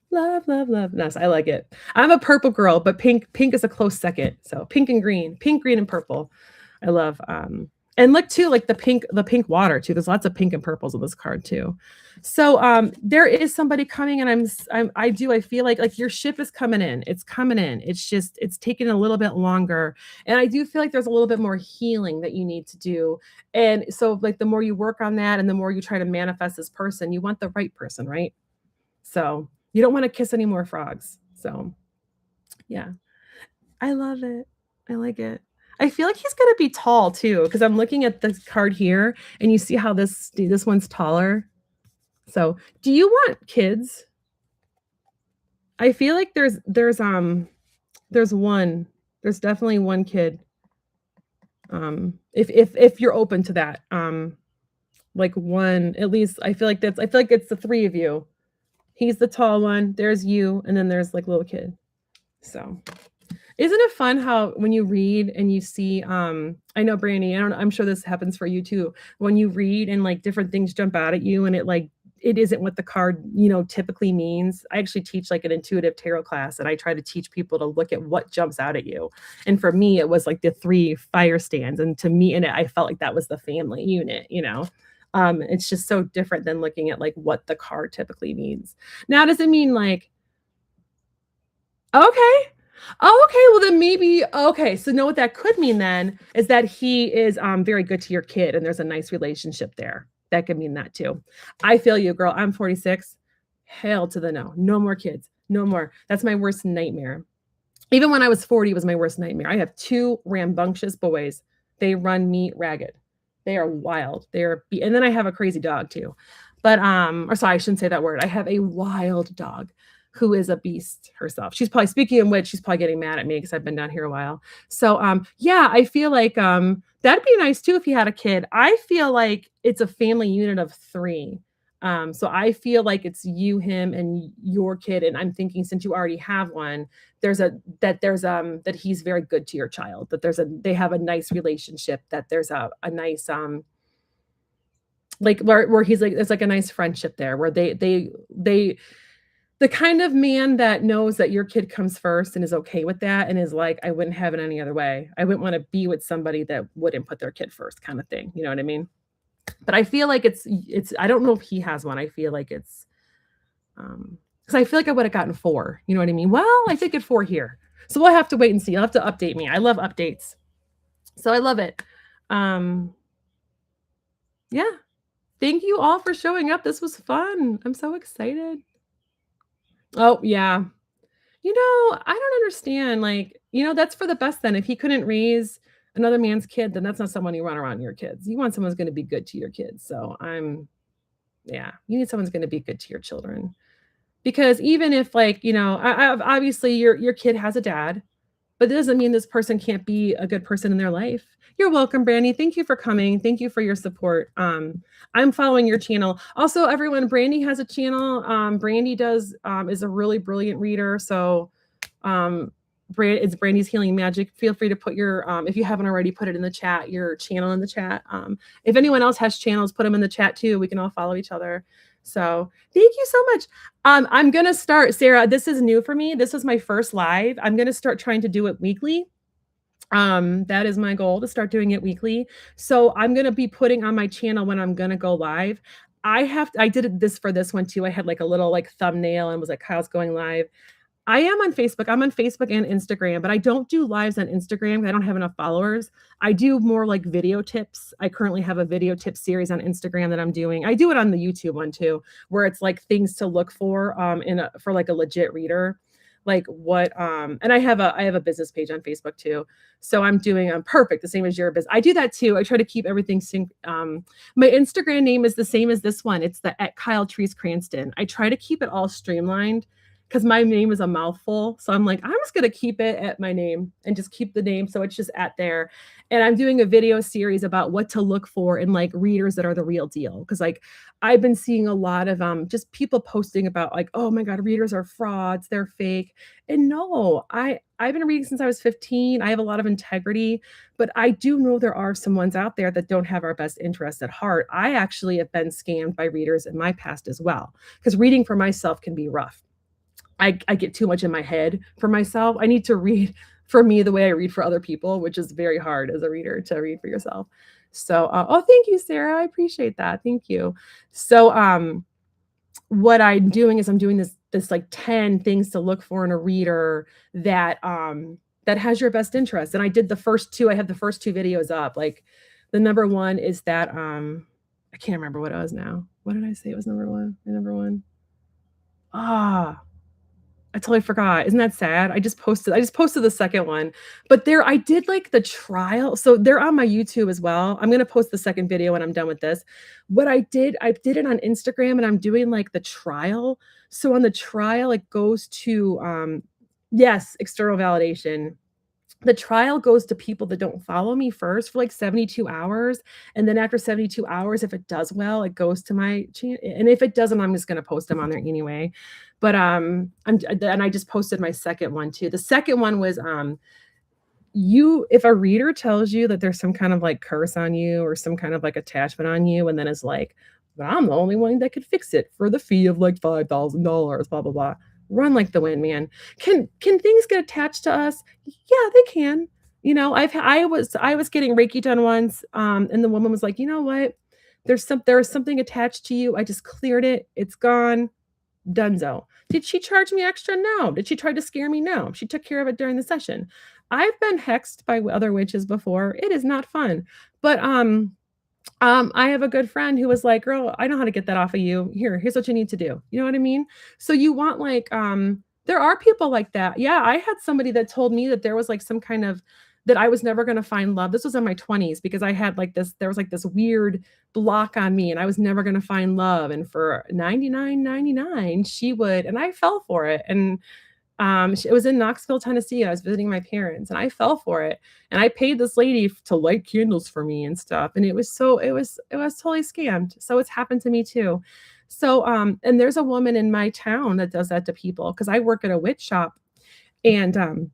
love, love, love. Nice. I like it. I'm a purple girl, but pink is a close second. So pink, green, and purple. I love, and look too, like the pink water too. There's lots of pink and purples on this card too. So there is somebody coming, and I feel like your ship is coming in. It's coming in. It's just it's taking a little bit longer. And I do feel like there's a little bit more healing that you need to do. And so like the more you work on that and the more you try to manifest this person, you want the right person, right? So you don't want to kiss any more frogs. So yeah. I love it. I like it. I feel like he's gonna be tall too, because I'm looking at this card here, and you see how this one's taller. So, do you want kids? I feel like there's one. There's definitely one kid. If you're open to that, like one at least. I feel like it's the 3 of you. He's the tall one. There's you, and then there's like little kid. So. Isn't it fun how when you read and you see, I know Brandy, I'm sure this happens for you too. When you read and like different things jump out at you and it isn't what the card, typically means. I actually teach like an intuitive tarot class, and I try to teach people to look at what jumps out at you. And for me, it was like the 3 fire stands. And to me, in it, I felt like that was the family unit. It's just so different than looking at like what the card typically means. Now, does it mean like, okay. Oh, okay. Well, then maybe okay. So know what that could mean then is that he is very good to your kid, and there's a nice relationship there. That could mean that too. I feel you, girl. I'm 46. Hell to the no. No more kids. No more. That's my worst nightmare. Even when I was 40 was my worst nightmare. I have 2 rambunctious boys. They run me ragged. They are wild. And then I have a crazy dog too. But or sorry, I shouldn't say that word. I have a wild dog who is a beast herself. She's probably, speaking of which, she's probably getting mad at me because I've been down here a while. So yeah, I feel like that'd be nice too if you had a kid. I feel like it's a family unit of 3. So I feel like it's you, him, and your kid. And I'm thinking since you already have one, that he's very good to your child, that they have a nice relationship, that there's a nice like where he's like, there's like a nice friendship there where they the kind of man that knows that your kid comes first and is okay with that and is like, I wouldn't have it any other way. I wouldn't want to be with somebody that wouldn't put their kid first kind of thing. You know what I mean? But I feel like it's I don't know if he has one. I feel like it's because I feel like I would have gotten 4. You know what I mean? Well, I did get 4 here. So we'll have to wait and see. You'll have to update me. I love updates. So I love it. Yeah. Thank you all for showing up. This was fun. I'm so excited. Oh, yeah. I don't understand. Like, that's for the best then. If he couldn't raise another man's kid, then that's not someone you want around your kids. You want someone who's going to be good to your kids. So yeah, you need someone who's going to be good to your children. Because even if like, obviously your kid has a dad, but that doesn't mean this person can't be a good person in their life. You're welcome, Brandy. Thank you for coming. Thank you for your support. I'm following your channel. Also, everyone, Brandy has a channel. Brandy is a really brilliant reader. So it's Brandy's Healing Magic. Feel free to put your, if you haven't already, put it in the chat, your channel in the chat. If anyone else has channels, put them in the chat too. We can all follow each other. So, thank you so much. I'm gonna start Sarah, this is new for me. This was my first live. I'm gonna start trying to do it weekly. That is my goal to start doing it weekly. So I'm gonna be putting on my channel when I'm gonna go live. I did this for this one too. I had like a little like thumbnail and was like, Kyle's going live. I am on Facebook. I'm on Facebook and Instagram, but I don't do lives on Instagram. I don't have enough followers. I do more like video tips. I currently have a video tip series on Instagram that I'm doing. I do it on the YouTube one too, where it's like things to look for for like a legit reader. Like what and I have a business page on Facebook too. So I'm doing perfect, the same as your business. I do that too. I try to keep everything sync. My Instagram name is the same as this one. It's the at Kyle Therese Cranston. I try to keep it all streamlined because my name is a mouthful. So I'm like, I'm just going to keep it at my name and just keep the name. So it's just at there. And I'm doing a video series about what to look for in like readers that are the real deal. Cause like I've been seeing a lot of just people posting about like, oh my God, readers are frauds, they're fake. And no, I've been reading since I was 15. I have a lot of integrity, but I do know there are some ones out there that don't have our best interests at heart. I actually have been scammed by readers in my past as well, because reading for myself can be rough. I get too much in my head for myself. I need to read for me the way I read for other people, which is very hard as a reader to read for yourself. So, oh, thank you, Sarah. I appreciate that. Thank you. So, what I'm doing is I'm doing this like 10 things to look for in a reader that has your best interest. And I did the first two. I have the first two videos up. Like the number one is that I can't remember what it was now. What did I say? It was number one. The number one. Ah, I totally forgot. Isn't that sad? I just posted the second one, but I did like the trial. So they're on my YouTube as well. I'm going to post the second video when I'm done with this. I did it on Instagram and I'm doing like the trial. So on the trial, it goes to, yes, external validation. The trial goes to people that don't follow me first for like 72 hours. And then after 72 hours, if it does well, it goes to my channel. And if it doesn't, I'm just going to post them on there anyway. But and I just posted my second one too. The second one was if a reader tells you that there's some kind of like curse on you or some kind of like attachment on you, and then it's like, but I'm the only one that could fix it for the fee of like $5,000, blah blah blah. Run like the wind, man. Can things get attached to us? Yeah, they can. You know, I was getting Reiki done once, and the woman was like, you know what? There is something attached to you. I just cleared it. It's gone. Dunzo. Did she charge me extra? No. Did she try to scare me? No. She took care of it during the session. I've been hexed by other witches before. It is not fun. But I have a good friend who was like, "Girl, I know how to get that off of you. Here's what you need to do." You know what I mean? So you want like there are people like that. Yeah, I had somebody that told me that there was like some kind of that I was never going to find love. This was in my 20s because I had like there was like this weird block on me and I was never going to find love. And for 99.99, she would, and I fell for it. And it was in Knoxville, Tennessee. I was visiting my parents and I fell for it. And I paid this lady to light candles for me and stuff. And it was totally scammed. So it's happened to me too. So, and there's a woman in my town that does that to people because I work at a witch shop. And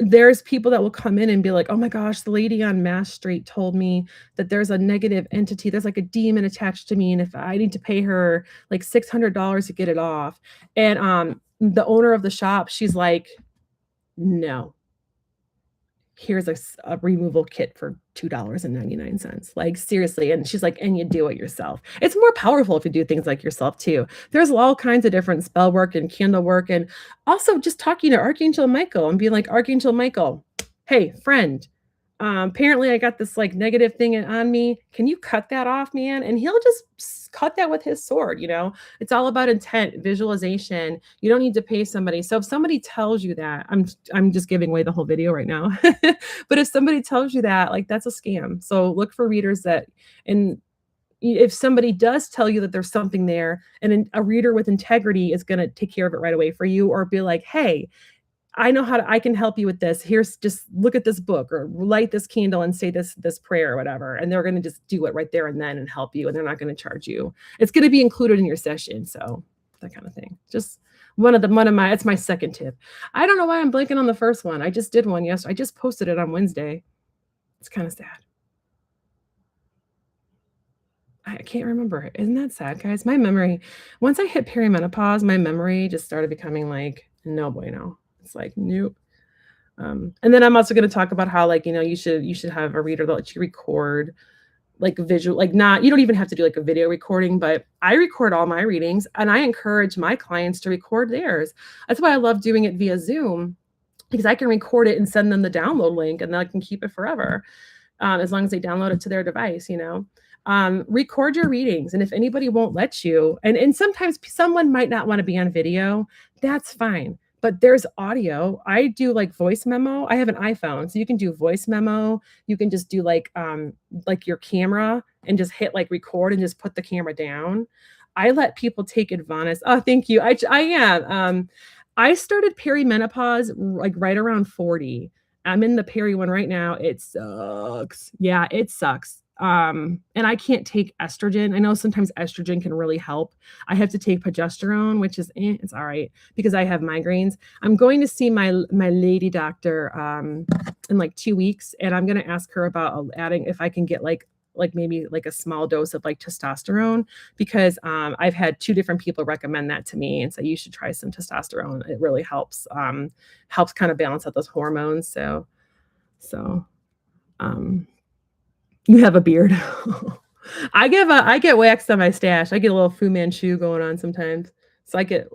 there's people that will come in and be like, oh my gosh, the lady on Mass Street told me that there's a negative entity. There's like a demon attached to me. And if I need to pay her like $600 to get it off. And the owner of the shop, she's like, no, here's a removal kit for $2.99. Like seriously. And she's like, and you do it yourself. It's more powerful if you do things like yourself too. There's all kinds of different spell work and candle work. And also just talking to Archangel Michael and being like, Archangel Michael, hey, friend, apparently I got this like negative thing on me. Can you cut that off, man? And he'll just cut that with his sword. You know, it's all about intent, visualization. You don't need to pay somebody. So if somebody tells you that, I'm just giving away the whole video right now. But if somebody tells you that, like that's a scam. So look for readers and if somebody does tell you that there's something there and a reader with integrity is going to take care of it right away for you or be like, hey, I can help you with this. Here's just look at this book or light this candle and say this prayer or whatever. And they're going to just do it right there and then and help you. And they're not going to charge you. It's going to be included in your session. So that kind of thing. Just it's my second tip. I don't know why I'm blanking on the first one. I just did one yesterday. I just posted it on Wednesday. It's kind of sad. I can't remember. Isn't that sad, guys? My memory once I hit perimenopause, my memory just started becoming like, no bueno. It's like, nope. And then I'm also gonna talk about how, like, you should have a reader that lets you record, like, visual like, not you don't even have to do, like, a video recording, but I record all my readings, and I encourage my clients to record theirs. That's why I love doing it via Zoom, because I can record it and send them the download link, and then I can keep it forever, as long as they download it to their device. Record your readings, and if anybody won't let you, and sometimes someone might not want to be on video, that's fine. But there's audio. I do like voice memo. I have an iPhone, so you can do voice memo. You can just do like your camera and just hit like record and just put the camera down. I let people take advantage. Oh, thank you. I am. I started perimenopause like right around 40. I'm in the peri one right now. It sucks. Yeah, it sucks. And I can't take estrogen. I know sometimes estrogen can really help. I have to take progesterone, which is it's all right because I have migraines. I'm going to see my lady doctor in like 2 weeks, and I'm going to ask her about adding if I can get like maybe like a small dose of like testosterone because I've had two different people recommend that to me and say you should try some testosterone. It really helps kind of balance out those hormones. So um, you have a beard. I get waxed on my stash. I get a little Fu Manchu going on sometimes. So I get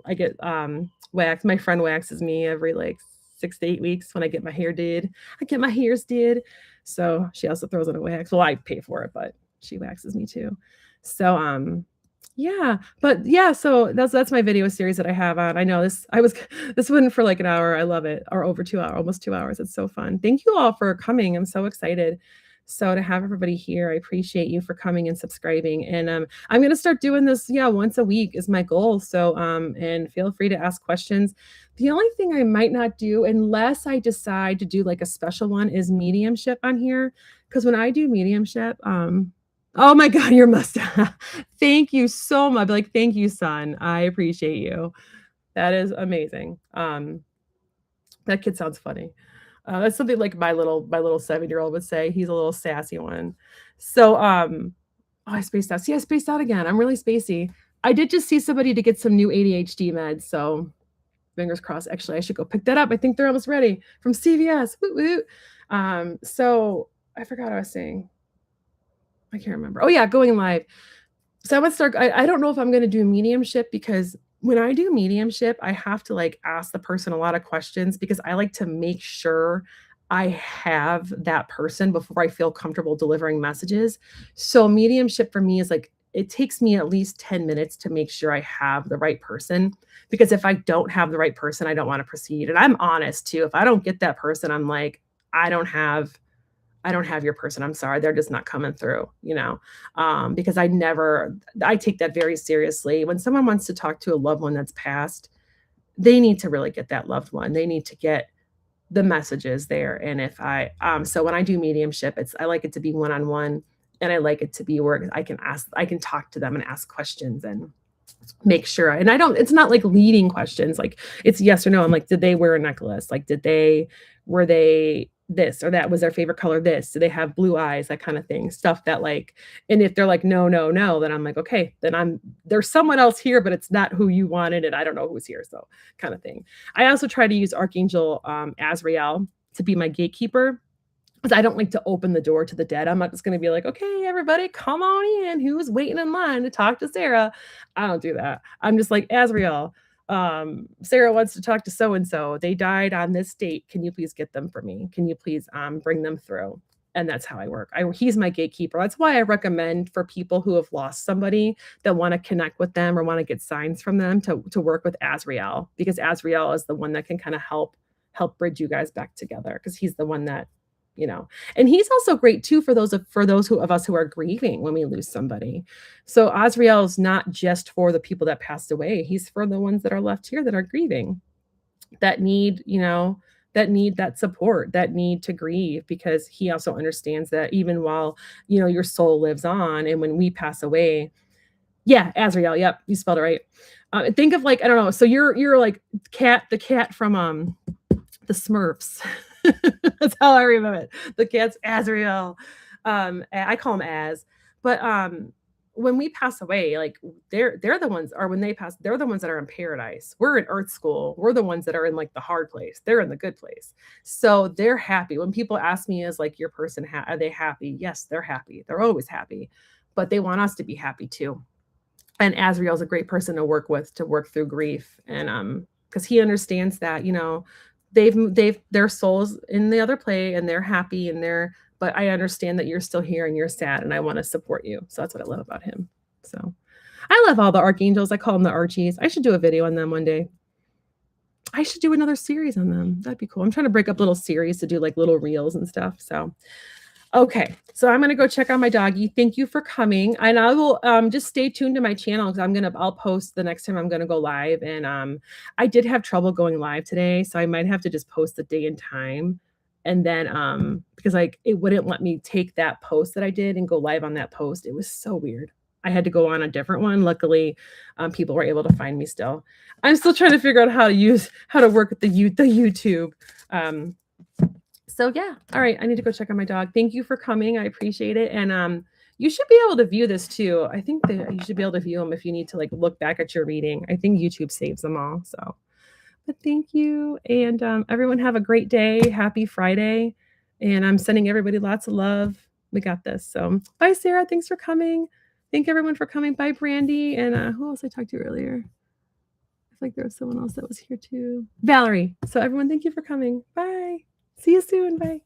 waxed. My friend waxes me every like 6 to 8 weeks when I get my hair did. I get my hairs did. So she also throws in a wax. Well, I pay for it, but she waxes me too. So yeah, but yeah, so that's my video series that I have on. I know this went for like an hour. I love it. Or over 2 hours, almost 2 hours. It's so fun. Thank you all for coming. I'm so excited. So to have everybody here, I appreciate you for coming and subscribing. And I'm gonna start doing this, yeah, once a week is my goal. So and feel free to ask questions. The only thing I might not do, unless I decide to do like a special one, is mediumship on here. Because when I do mediumship, oh my God, your mustache. Thank you so much. Like, thank you, son. I appreciate you. That is amazing. That kid sounds funny. That's something like my little 7-year-old would say. He's a little sassy one. So oh, I spaced out. See, I spaced out again. I'm really spacey. I did just see somebody to get some new ADHD meds, so fingers crossed. Actually, I should go pick that up. I think they're almost ready from CVS. Woot woot. So I forgot what I was saying. I can't remember. Oh yeah, going live. So I would start. I don't know if I'm going to do mediumship because when I do mediumship, I have to like ask the person a lot of questions because I like to make sure I have that person before I feel comfortable delivering messages. So mediumship for me is like it takes me at least 10 minutes to make sure I have the right person because if I don't have the right person, I don't want to proceed. And I'm honest too. If I don't get that person, I'm like, I don't have your person. I'm sorry. They're just not coming through. Because I take that very seriously. When someone wants to talk to a loved one that's passed, they need to really get that loved one. They need to get the messages there. And so when I do mediumship, I like it to be one-on-one and I like it to be where I can talk to them and ask questions and make sure. And it's not like leading questions. Like it's yes or no. I'm like, did they wear a necklace? Like, were they this or that? Was their favorite color this? Do they have blue eyes? That kind of thing. Stuff that like, and if they're like, no, no, no, then I'm like, okay, then there's someone else here, but it's not who you wanted. And I don't know who's here. So kind of thing. I also try to use Archangel Azrael to be my gatekeeper because I don't like to open the door to the dead. I'm not just going to be like, okay, everybody, come on in. Who's waiting in line to talk to Sarah? I don't do that. I'm just like, Azrael, Sarah wants to talk to so-and-so. They died on this date. Can you please get them for me? Can you please bring them through? And that's how I work. He's my gatekeeper. That's why I recommend for people who have lost somebody that want to connect with them or want to get signs from them to work with Azrael, because Azrael is the one that can kind of help bridge you guys back together because he's the one that and he's also great too for those of us who are grieving when we lose somebody. So Azrael is not just for the people that passed away. He's for the ones that are left here that are grieving, that need that support, that need to grieve, because he also understands that even while, your soul lives on and when we pass away. Yeah, Azrael. Yep, you spelled it right. Think of like, I don't know. So you're like the cat from the Smurfs. That's how I remember it. The cat's Azrael. I call him Az. But when we pass away, like they're the ones, or when they pass, they're the ones that are in paradise. We're in earth school. We're the ones that are in like the hard place. They're in the good place. So they're happy. When people ask me, is like your person are they happy? Yes, they're happy. They're always happy. But they want us to be happy too. And Azriel's a great person to work with to work through grief. And because he understands that, they've their souls in the other play and they're happy and they're, but I understand that you're still here and you're sad and I want to support you. So that's what I love about him. So I love all the archangels. I call them the Archies. I should do a video on them one day. I should do another series on them. That'd be cool. I'm trying to break up little series to do like little reels and stuff. So okay, so I'm gonna go check on my doggy. Thank you for coming, and I will just stay tuned to my channel because I'll post the next time I'm gonna go live. And I did have trouble going live today, so I might have to just post the day and time, and then because like it wouldn't let me take that post that I did and go live on that post. It was so weird. I had to go on a different one. Luckily, people were able to find me still. I'm still trying to figure out how to work with the YouTube. So yeah, all right, I need to go check on my dog. Thank you for coming. I appreciate it. And you should be able to view this too. I think that you should be able to view them if you need to like look back at your reading. I think YouTube saves them all. So, but thank you. And everyone have a great day. Happy Friday. And I'm sending everybody lots of love. We got this. So bye, Sarah. Thanks for coming. Thank everyone for coming. Bye, Brandy. And who else I talked to earlier? I feel like there was someone else that was here too. Valerie. So everyone, thank you for coming. Bye. See you soon. Bye.